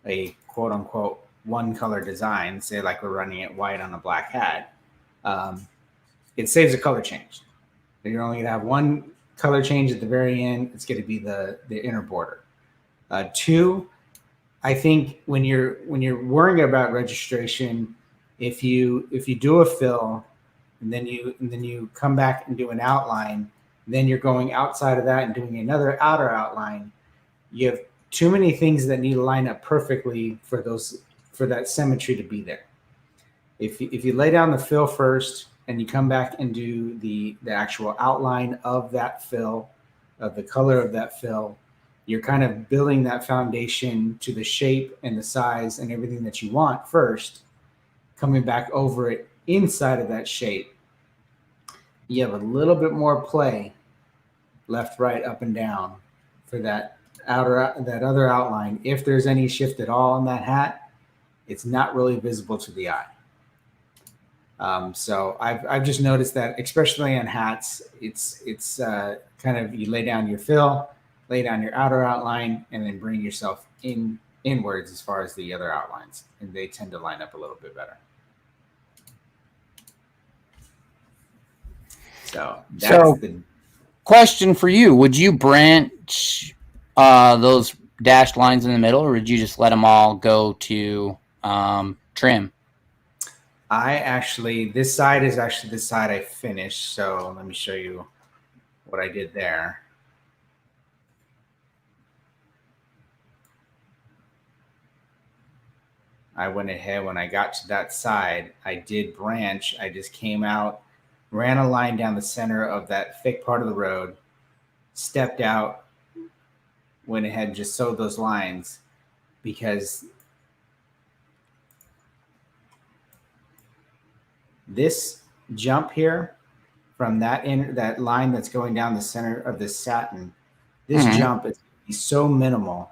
a quote unquote one color design, say like we're running it white on a black hat, it saves a color change. You're only going to have one color change at the very end. It's going to be the inner border. Two, I think when you're worrying about registration, if you do a fill and then you come back and do an outline, then you're going outside of that and doing another outer outline, you have too many things that need to line up perfectly for that symmetry to be there. If you lay down the fill first and you come back and do the actual outline of that fill, of the color of that fill, you're kind of building that foundation to the shape and the size and everything that you want first, coming back over it inside of that shape. You have a little bit more play left, right, up, and down for that other outline. If there's any shift at all in that hat, it's not really visible to the eye. So I've just noticed that, especially on hats, it's kind of, you lay down your fill, lay down your outer outline, and then bring yourself inwards as far as the other outlines, and they tend to line up a little bit better. So that's the question for you. Would you branch those dashed lines in the middle, or would you just let them all go to trim? This side is actually the side I finished. So let me show you what I did there. I went ahead, when I got to that side, I did branch. I just came out, ran a line down the center of that thick part of the road, stepped out, went ahead and just sewed those lines, because this jump here from that line that's going down the center of this satin, this jump is so minimal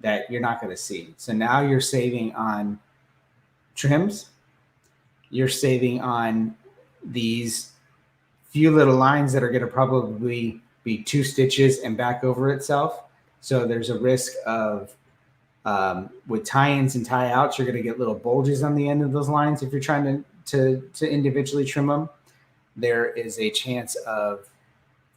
that you're not going to see. So now you're saving on trims. You're saving on these few little lines that are going to probably be 2 stitches and back over itself. So there's a risk of, with tie-ins and tie-outs, you're going to get little bulges on the end of those lines if you're trying to individually trim them. There is a chance of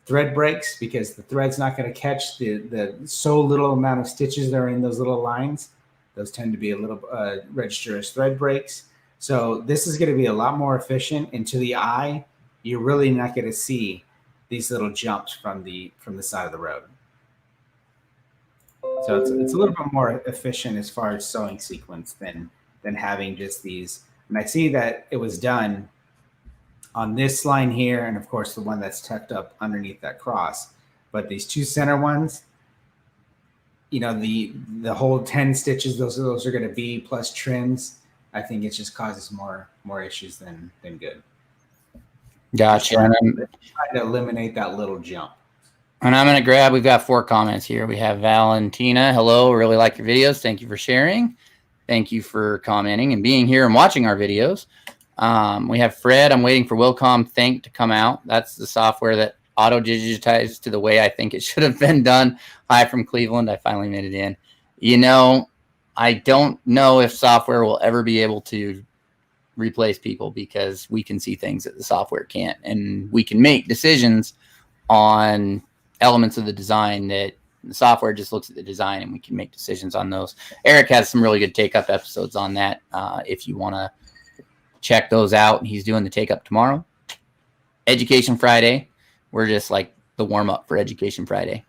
thread breaks, because the thread's not going to catch the so little amount of stitches that are in those little lines. Those tend to be a little register as thread breaks. So this is going to be a lot more efficient, and to the eye, you're really not going to see these little jumps from the side of the road. So it's a little bit more efficient as far as sewing sequence than having just these. And I see that it was done on this line here, and of course the one that's tucked up underneath that cross. But these 2 center ones, you know, the whole 10 stitches, those are going to be plus trims. I think it just causes more issues than good. Gotcha. Trying to eliminate that little jump. And I'm going to we've got 4 comments here. We have Valentina. Hello, really like your videos. Thank you for sharing. Thank you for commenting and being here and watching our videos. We have Fred. I'm waiting for Wilcom Think to come out. That's the software that auto-digitized to the way I think it should have been done. Hi from Cleveland. I finally made it in. You know, I don't know if software will ever be able to replace people, because we can see things that the software can't. And we can make decisions on elements of the design that the software just looks at the design, and we can make decisions on those. Eric has some really good take-up episodes on that. If you want to check those out, he's doing the take-up tomorrow. Education Friday. We're just like the warm-up for Education Friday.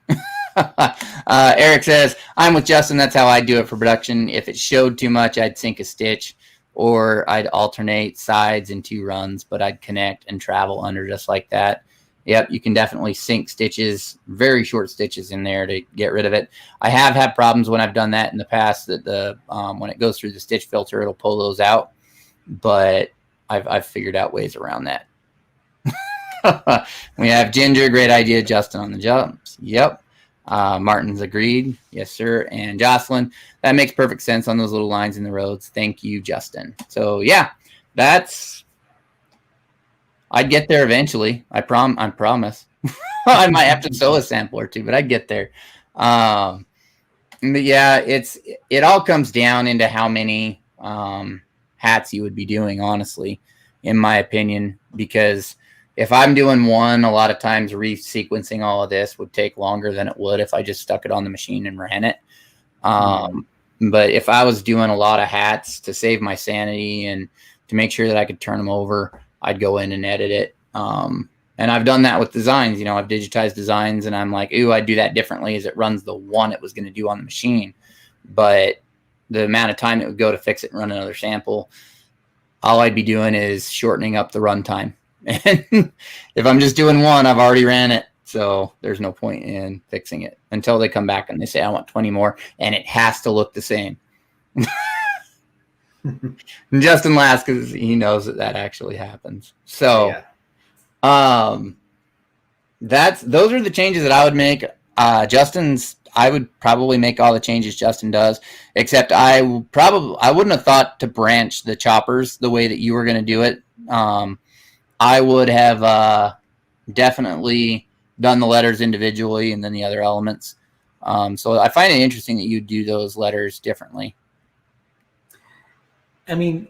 Eric says, I'm with Justin. That's how I do it for production. If it showed too much, I'd sink a stitch, or I'd alternate sides in 2 runs, but I'd connect and travel under just like that. Yep, you can definitely sink stitches, very short stitches in there to get rid of it. I have had problems when I've done that in the past, that when it goes through the stitch filter, it'll pull those out. But I've figured out ways around that. We have Ginger, great idea. Justin on the jumps. Yep. Martin's agreed. Yes, sir. And Jocelyn, that makes perfect sense on those little lines in the roads. Thank you, Justin. So yeah, I'd get there eventually. I promise. I might have to sew a sample or two, but I'd get there. But yeah, it all comes down into how many hats you would be doing, honestly, in my opinion, because if I'm doing one, a lot of times resequencing all of this would take longer than it would if I just stuck it on the machine and ran it. But if I was doing a lot of hats to save my sanity and to make sure that I could turn them over, I'd go in and edit it. And I've done that with designs. I've digitized designs and I'm like, ooh, I'd do that differently as it runs the one it was going to do on the machine. But the amount of time it would go to fix it and run another sample, all I'd be doing is shortening up the runtime. And if I'm just doing one, I've already ran it. So there's no point in fixing it until they come back and they say, I want 20 more. And it has to look the same. Justin laughs because he knows that actually happens. So those are the changes that I would make. I would probably make all the changes Justin does, except I wouldn't have thought to branch the choppers the way that you were going to do it. I would have definitely done the letters individually and then the other elements. So I find it interesting that you do those letters differently. I mean,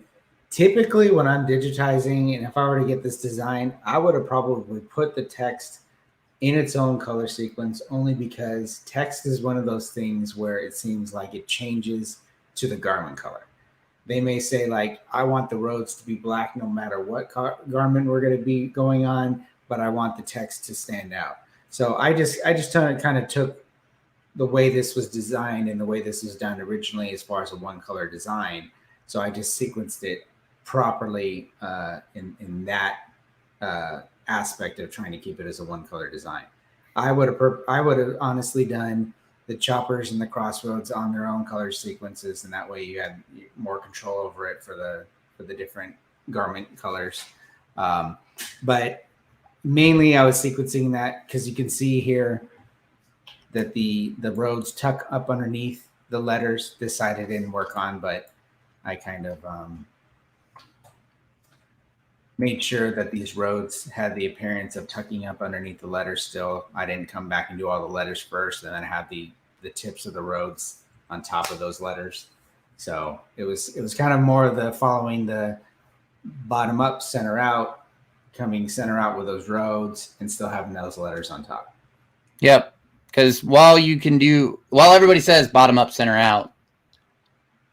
typically when I'm digitizing, and if I were to get this design, I would have probably put the text in its own color sequence, only because text is one of those things where it seems like it changes to the garment color. They may say, like, I want the roads to be black no matter what garment we're going to be going on, but I want the text to stand out. So I just kind of took the way this was designed and the way this was done originally as far as a one color design. So I just sequenced it properly in that aspect of trying to keep it as a one color design. I would have honestly done the choppers and the crossroads on their own color sequences, and that way you had more control over it for the different garment colors. But mainly I was sequencing that because you can see here that the roads tuck up underneath the letters. This side I didn't work on, but I kind of made sure that these roads had the appearance of tucking up underneath the letters still. I didn't come back and do all the letters first and then have the tips of the roads on top of those letters. So it was kind of more of the following the bottom up, center out, coming center out with those roads and still having those letters on top. Yep. Because while everybody says bottom up, center out,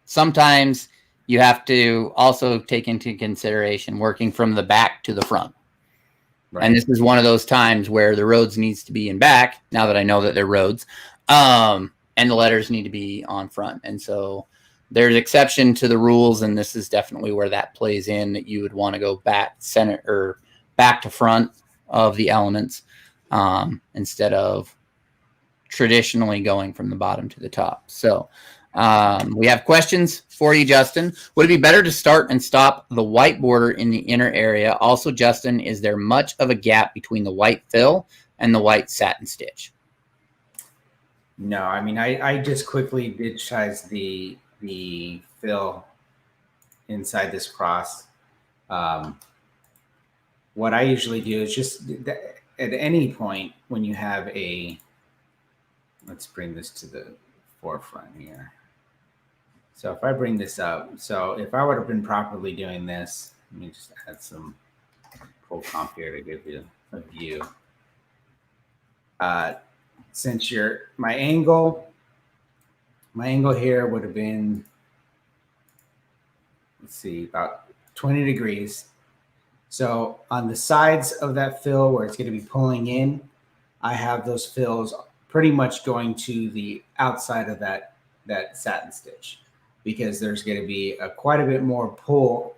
sometimes you have to also take into consideration working from the back to the front. Right. And this is one of those times where the roads needs to be in back, now that I know that they're roads, and the letters need to be on front. And so there's exception to the rules, and this is definitely where that plays in, that you would want to go back center or back to front of the elements instead of traditionally going from the bottom to the top. So we have questions for you, Justin. Would it be better to start and stop the white border in the inner area? Also, Justin, is there much of a gap between the white fill and the white satin stitch? No, I mean, I just quickly digitized the fill inside this cross. What I usually do is just at any point when you have let's bring this to the forefront here. So if I bring this up, so if I would have been properly doing this, let me just add some full comp here to give you a view. Since my angle here would have been, let's see, about 20 degrees. So on the sides of that fill where it's going to be pulling in, I have those fills pretty much going to the outside of that satin stitch, because there's going to be quite a bit more pull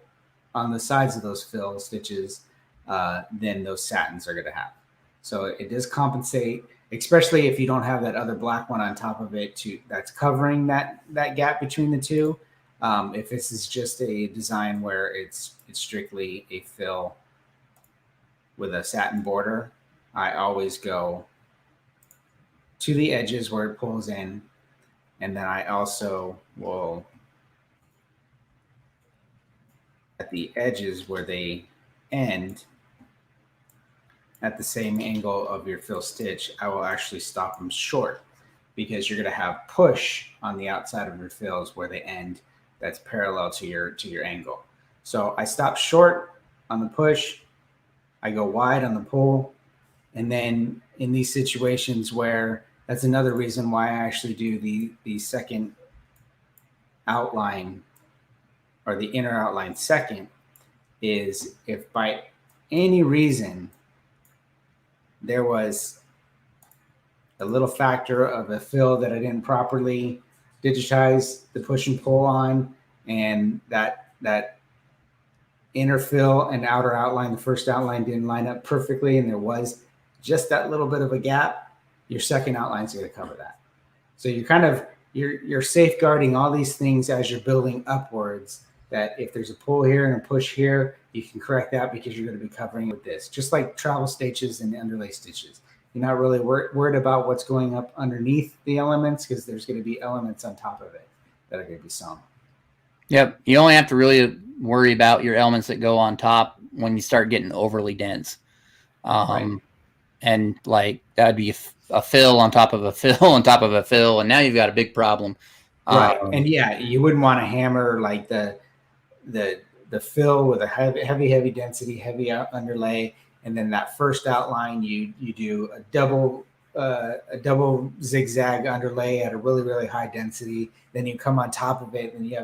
on the sides of those fill stitches than those satins are going to have. So it does compensate, especially if you don't have that other black one on top of it that's covering that gap between the two. If this is just a design where it's strictly a fill with a satin border, I always go to the edges where it pulls in, and then I also will at the edges where they end at the same angle of your fill stitch, I will actually stop them short, because you're going to have push on the outside of your fills where they end that's parallel to your angle. So I stop short on the push, I go wide on the pull, and then in these situations where that's another reason why I actually do the second outline or the inner outline second, is if by any reason there was a little factor of a fill that I didn't properly digitize the push and pull on, and that inner fill and outer outline, the first outline didn't line up perfectly, and there was just that little bit of a gap, your second outline is going to cover that. So you're kind of you're safeguarding all these things as you're building upwards, that if there's a pull here and a push here, you can correct that because you're going to be covering with this. Just like travel stitches and underlay stitches. You're not really worried about what's going up underneath the elements, because there's going to be elements on top of it that are going to be sewn. Yep. You only have to really worry about your elements that go on top when you start getting overly dense. Right. And like that'd be a fill on top of a fill on top of a fill, and now you've got a big problem. Right. And yeah, you wouldn't want to hammer like the fill with a heavy density, heavy underlay, and then that first outline you do a double zigzag underlay at a really high density. Then you come on top of it, and you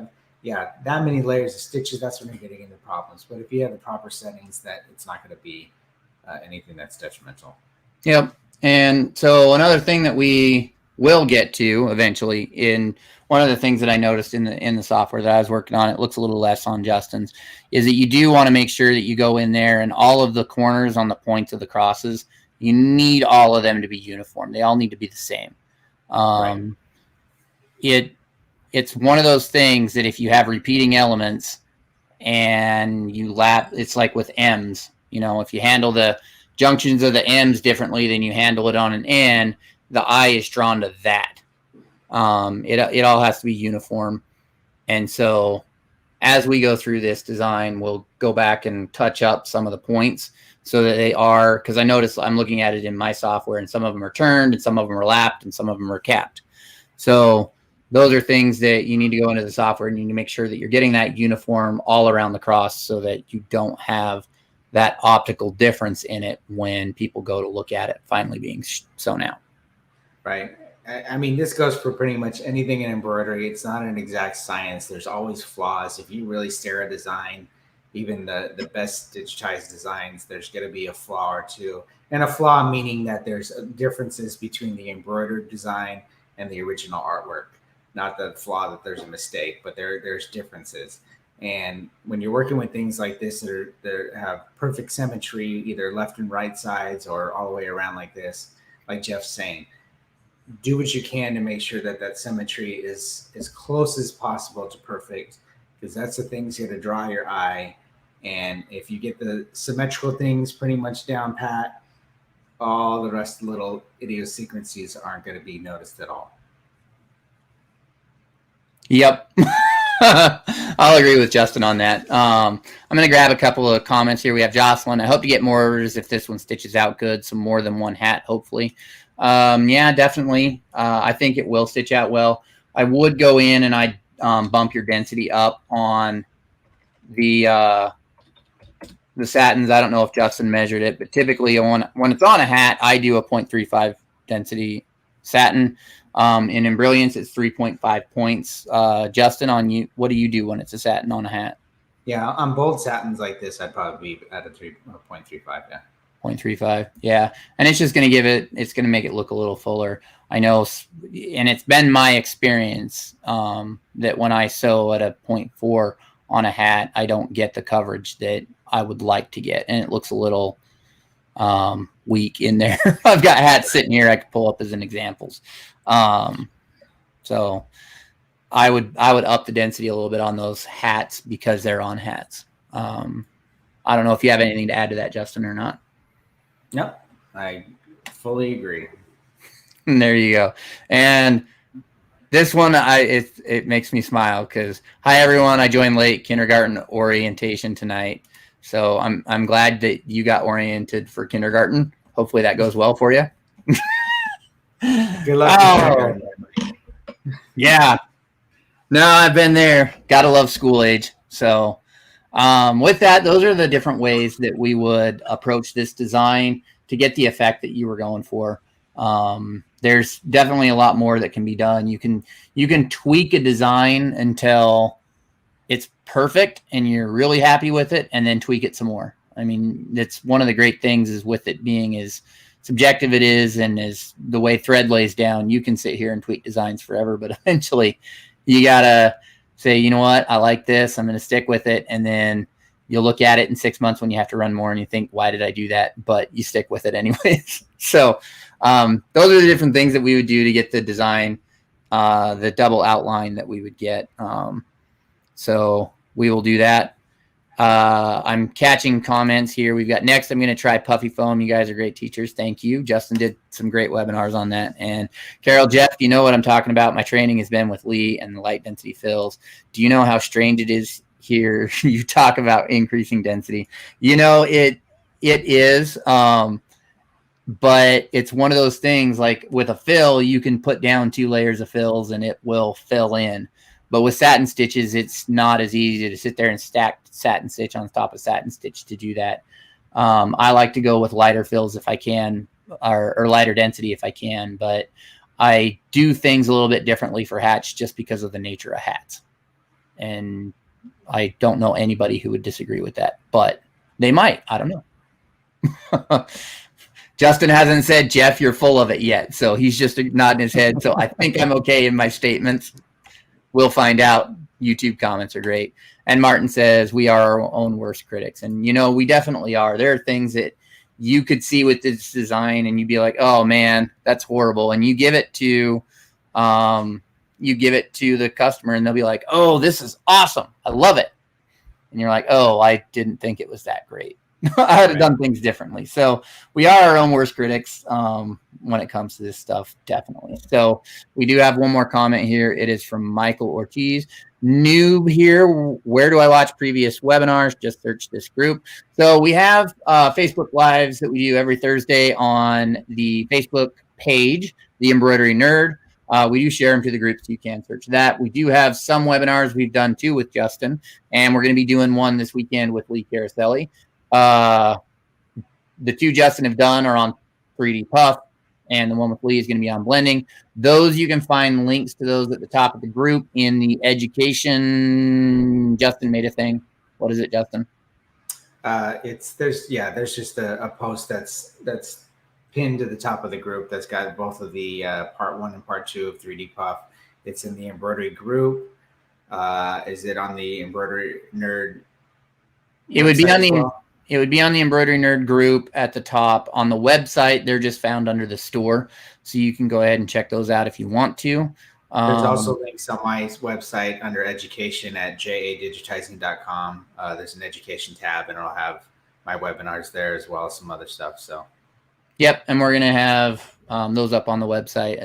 have that many layers of stitches. That's when you're getting into problems. But if you have the proper settings, that it's not going to be anything that's detrimental. Yep. And so another thing that we will get to eventually, in one of the things that I noticed in the software that I was working on, it looks a little less on Justin's, is that you do want to make sure that you go in there and all of the corners on the points of the crosses, you need all of them to be uniform. They all need to be the same. Right. It's one of those things that if you have repeating elements and you it's like with M's, if you handle the junctions of the M's differently than you handle it on an N, the eye is drawn to that. It all has to be uniform. And so as we go through this design, we'll go back and touch up some of the points so that they are, because I noticed I'm looking at it in my software, and some of them are turned and some of them are lapped and some of them are capped. So those are things that you need to go into the software, and you need to make sure that you're getting that uniform all around the cross so that you don't have that optical difference in it when people go to look at it finally being sewn out. Right. I mean, this goes for pretty much anything in embroidery. It's not an exact science. There's always flaws. If you really stare at design, even the best digitized designs, there's going to be a flaw or two. And a flaw meaning that there's differences between the embroidered design and the original artwork. Not the flaw that there's a mistake, but there's differences. And when you're working with things like this that have perfect symmetry, either left and right sides or all the way around like this, like Jeff's saying, do what you can to make sure that symmetry is as close as possible to perfect, because that's the things that draw your eye. And if you get the symmetrical things pretty much down pat, all the rest of the little idiosyncrasies aren't going to be noticed at all. Yep. I'll agree with Justin on that. I'm going to grab a couple of comments here. We have Jocelyn. I hope you get more orders if this one stitches out good. Some more than one hat, hopefully. Yeah, definitely. I think it will stitch out well. I would go in and I'd bump your density up on the satins. I don't know if Justin measured it, but typically when it's on a hat, I do a 0.35 density satin. In Embrilliance, it's 3.5 points. Justin, on you, what do you do when it's a satin on a hat? Yeah, on bold satins like this, I'd probably be at a 3.35. Yeah. 0.35. Yeah. And it's just going to it's going to make it look a little fuller. I know, and it's been my experience that when I sew at a 0.4 on a hat, I don't get the coverage that I would like to get. And it looks a little weak in there. I've got hats sitting here I could pull up as an examples. So I would up the density a little bit on those hats because they're on hats. I don't know if you have anything to add to that, Justin, or not. Yep, I fully agree. And there you go. And this one, it makes me smile because, hi everyone, I joined late kindergarten orientation tonight, so I'm glad that you got oriented for kindergarten. Hopefully that goes well for you. Good luck. Oh, yeah. No, I've been there. Gotta love school age. So, with that, those are the different ways that we would approach this design to get the effect that you were going for. There's definitely a lot more that can be done. You can tweak a design until it's perfect and you're really happy with it, and then tweak it some more. I mean, that's one of the great things is with it being as subjective it is, and as the way thread lays down, you can sit here and tweak designs forever, but eventually you gotta say, you know what, I like this, I'm going to stick with it. And then you'll look at it in 6 months when you have to run more and you think, why did I do that? But you stick with it anyways. So those are the different things that we would do to get the design, the double outline that we would get. So we will do that. I'm catching comments here. We've got next, I'm going to try puffy foam. You guys are great teachers. Thank you. Justin did some great webinars on that. And Carol, Jeff, you know what I'm talking about. My training has been with Lee and the light density fills. Do you know how strange it is here? You talk about increasing density. You know, it is, but it's one of those things like with a fill, you can put down 2 layers of fills and it will fill in. But with satin stitches, it's not as easy to sit there and stack satin stitch on top of satin stitch to do that. I like to go with lighter fills if I can, or lighter density if I can, but I do things a little bit differently for hats just because of the nature of hats. And I don't know anybody who would disagree with that, but they might. I don't know. Justin hasn't said, Jeff, you're full of it yet. So he's just nodding his head. So I think I'm okay in my statements. We'll find out. YouTube comments are great. And Martin says, we are our own worst critics. And, you know, we definitely are. There are things that you could see with this design and you'd be like, oh man, that's horrible. And you give it to the customer and they'll be like, oh, this is awesome. I love it. And you're like, oh, I didn't think it was that great. I would have done things differently. So we are our own worst critics when it comes to this stuff, definitely. So we do have one more comment here. It is from Michael Ortiz. Noob here. Where do I watch previous webinars? Just search this group. So we have Facebook Lives that we do every Thursday on the Facebook page, The Embroidery Nerd. We do share them to the group, so you can search that. We do have some webinars we've done too with Justin, and we're going to be doing one this weekend with Lee Caraselli. The 2 Justin have done are on 3D Puff, and the one with Lee is going to be on blending. Those, you can find links to those at the top of the group in the education. Justin made a thing. What is it, Justin? There's just a post that's pinned to the top of the group that's got both of the part 1 and part 2 of 3D Puff. It's in the embroidery group. Is it on the Embroidery Nerd? It would be on the It would be on the Embroidery Nerd group at the top. On the website, they're just found under the store. So you can go ahead and check those out if you want to. There's also links on my website under education at jadigitizing.com. There's an education tab, and it'll have my webinars there as well as some other stuff. So, yep. And we're going to have those up on the website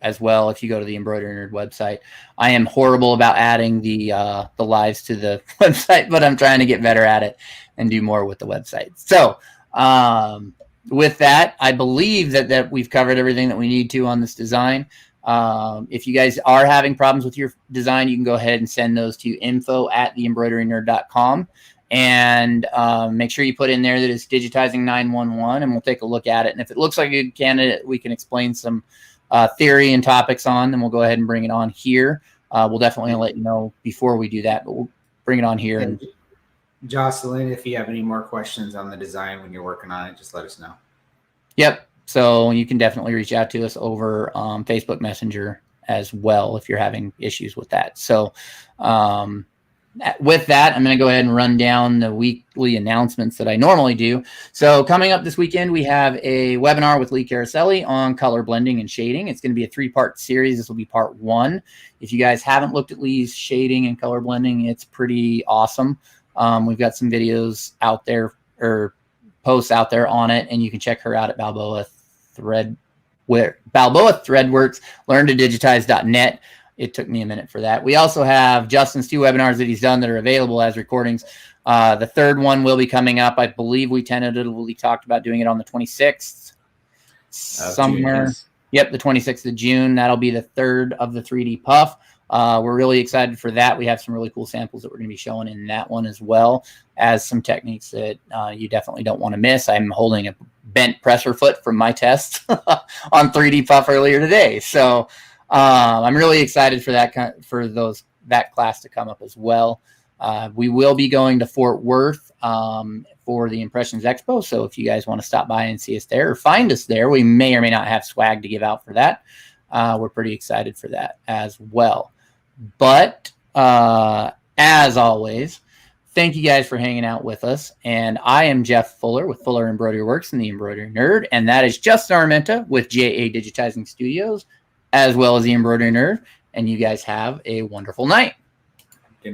as well if you go to the Embroidery Nerd website. I am horrible about adding the lives to the website, but I'm trying to get better at it and do more with the website. So with that, I believe that we've covered everything that we need to on this design. If you guys are having problems with your design, you can go ahead and send those to info@theembroiderynerd.com and make sure you put in there that it's digitizing 911, and we'll take a look at it. And if it looks like a good candidate, we can explain some theory and topics on, then we'll go ahead and bring it on here. We'll definitely let you know before we do that, but we'll bring it on here. And Jocelyn, if you have any more questions on the design when you're working on it, just let us know. Yep. So you can definitely reach out to us over Facebook Messenger as well if you're having issues with that. So with that, I'm going to go ahead and run down the weekly announcements that I normally do. So coming up this weekend, we have a webinar with Lee Caraselli on color blending and shading. It's going to be a 3-part series. This will be part 1. If you guys haven't looked at Lee's shading and color blending, it's pretty awesome. We've got some videos out there or posts out there on it, and you can check her out at Balboa Threadworks, learntodigitize.net. It took me a minute for that. We also have Justin's 2 webinars that he's done that are available as recordings. The third one will be coming up. I believe we tentatively talked about doing it on the 26th somewhere. June, yes. Yep, the 26th of June. That'll be the third of the 3D Puff. We're really excited for that. We have some really cool samples that we're going to be showing in that one, as well as some techniques that you definitely don't want to miss. I'm holding a bent presser foot from my test on 3D Puff earlier today. So I'm really excited for that class to come up as well. We will be going to Fort Worth for the Impressions Expo. So if you guys want to stop by and see us there or find us there, we may or may not have swag to give out for that. We're pretty excited for that as well. But as always, thank you guys for hanging out with us. And I am Jeff Fuller with Fuller Embroidery Works and the Embroidery Nerd. And that is Justin Armenta with JA Digitizing Studios, as well as the Embroidery Nerd. And you guys have a wonderful night.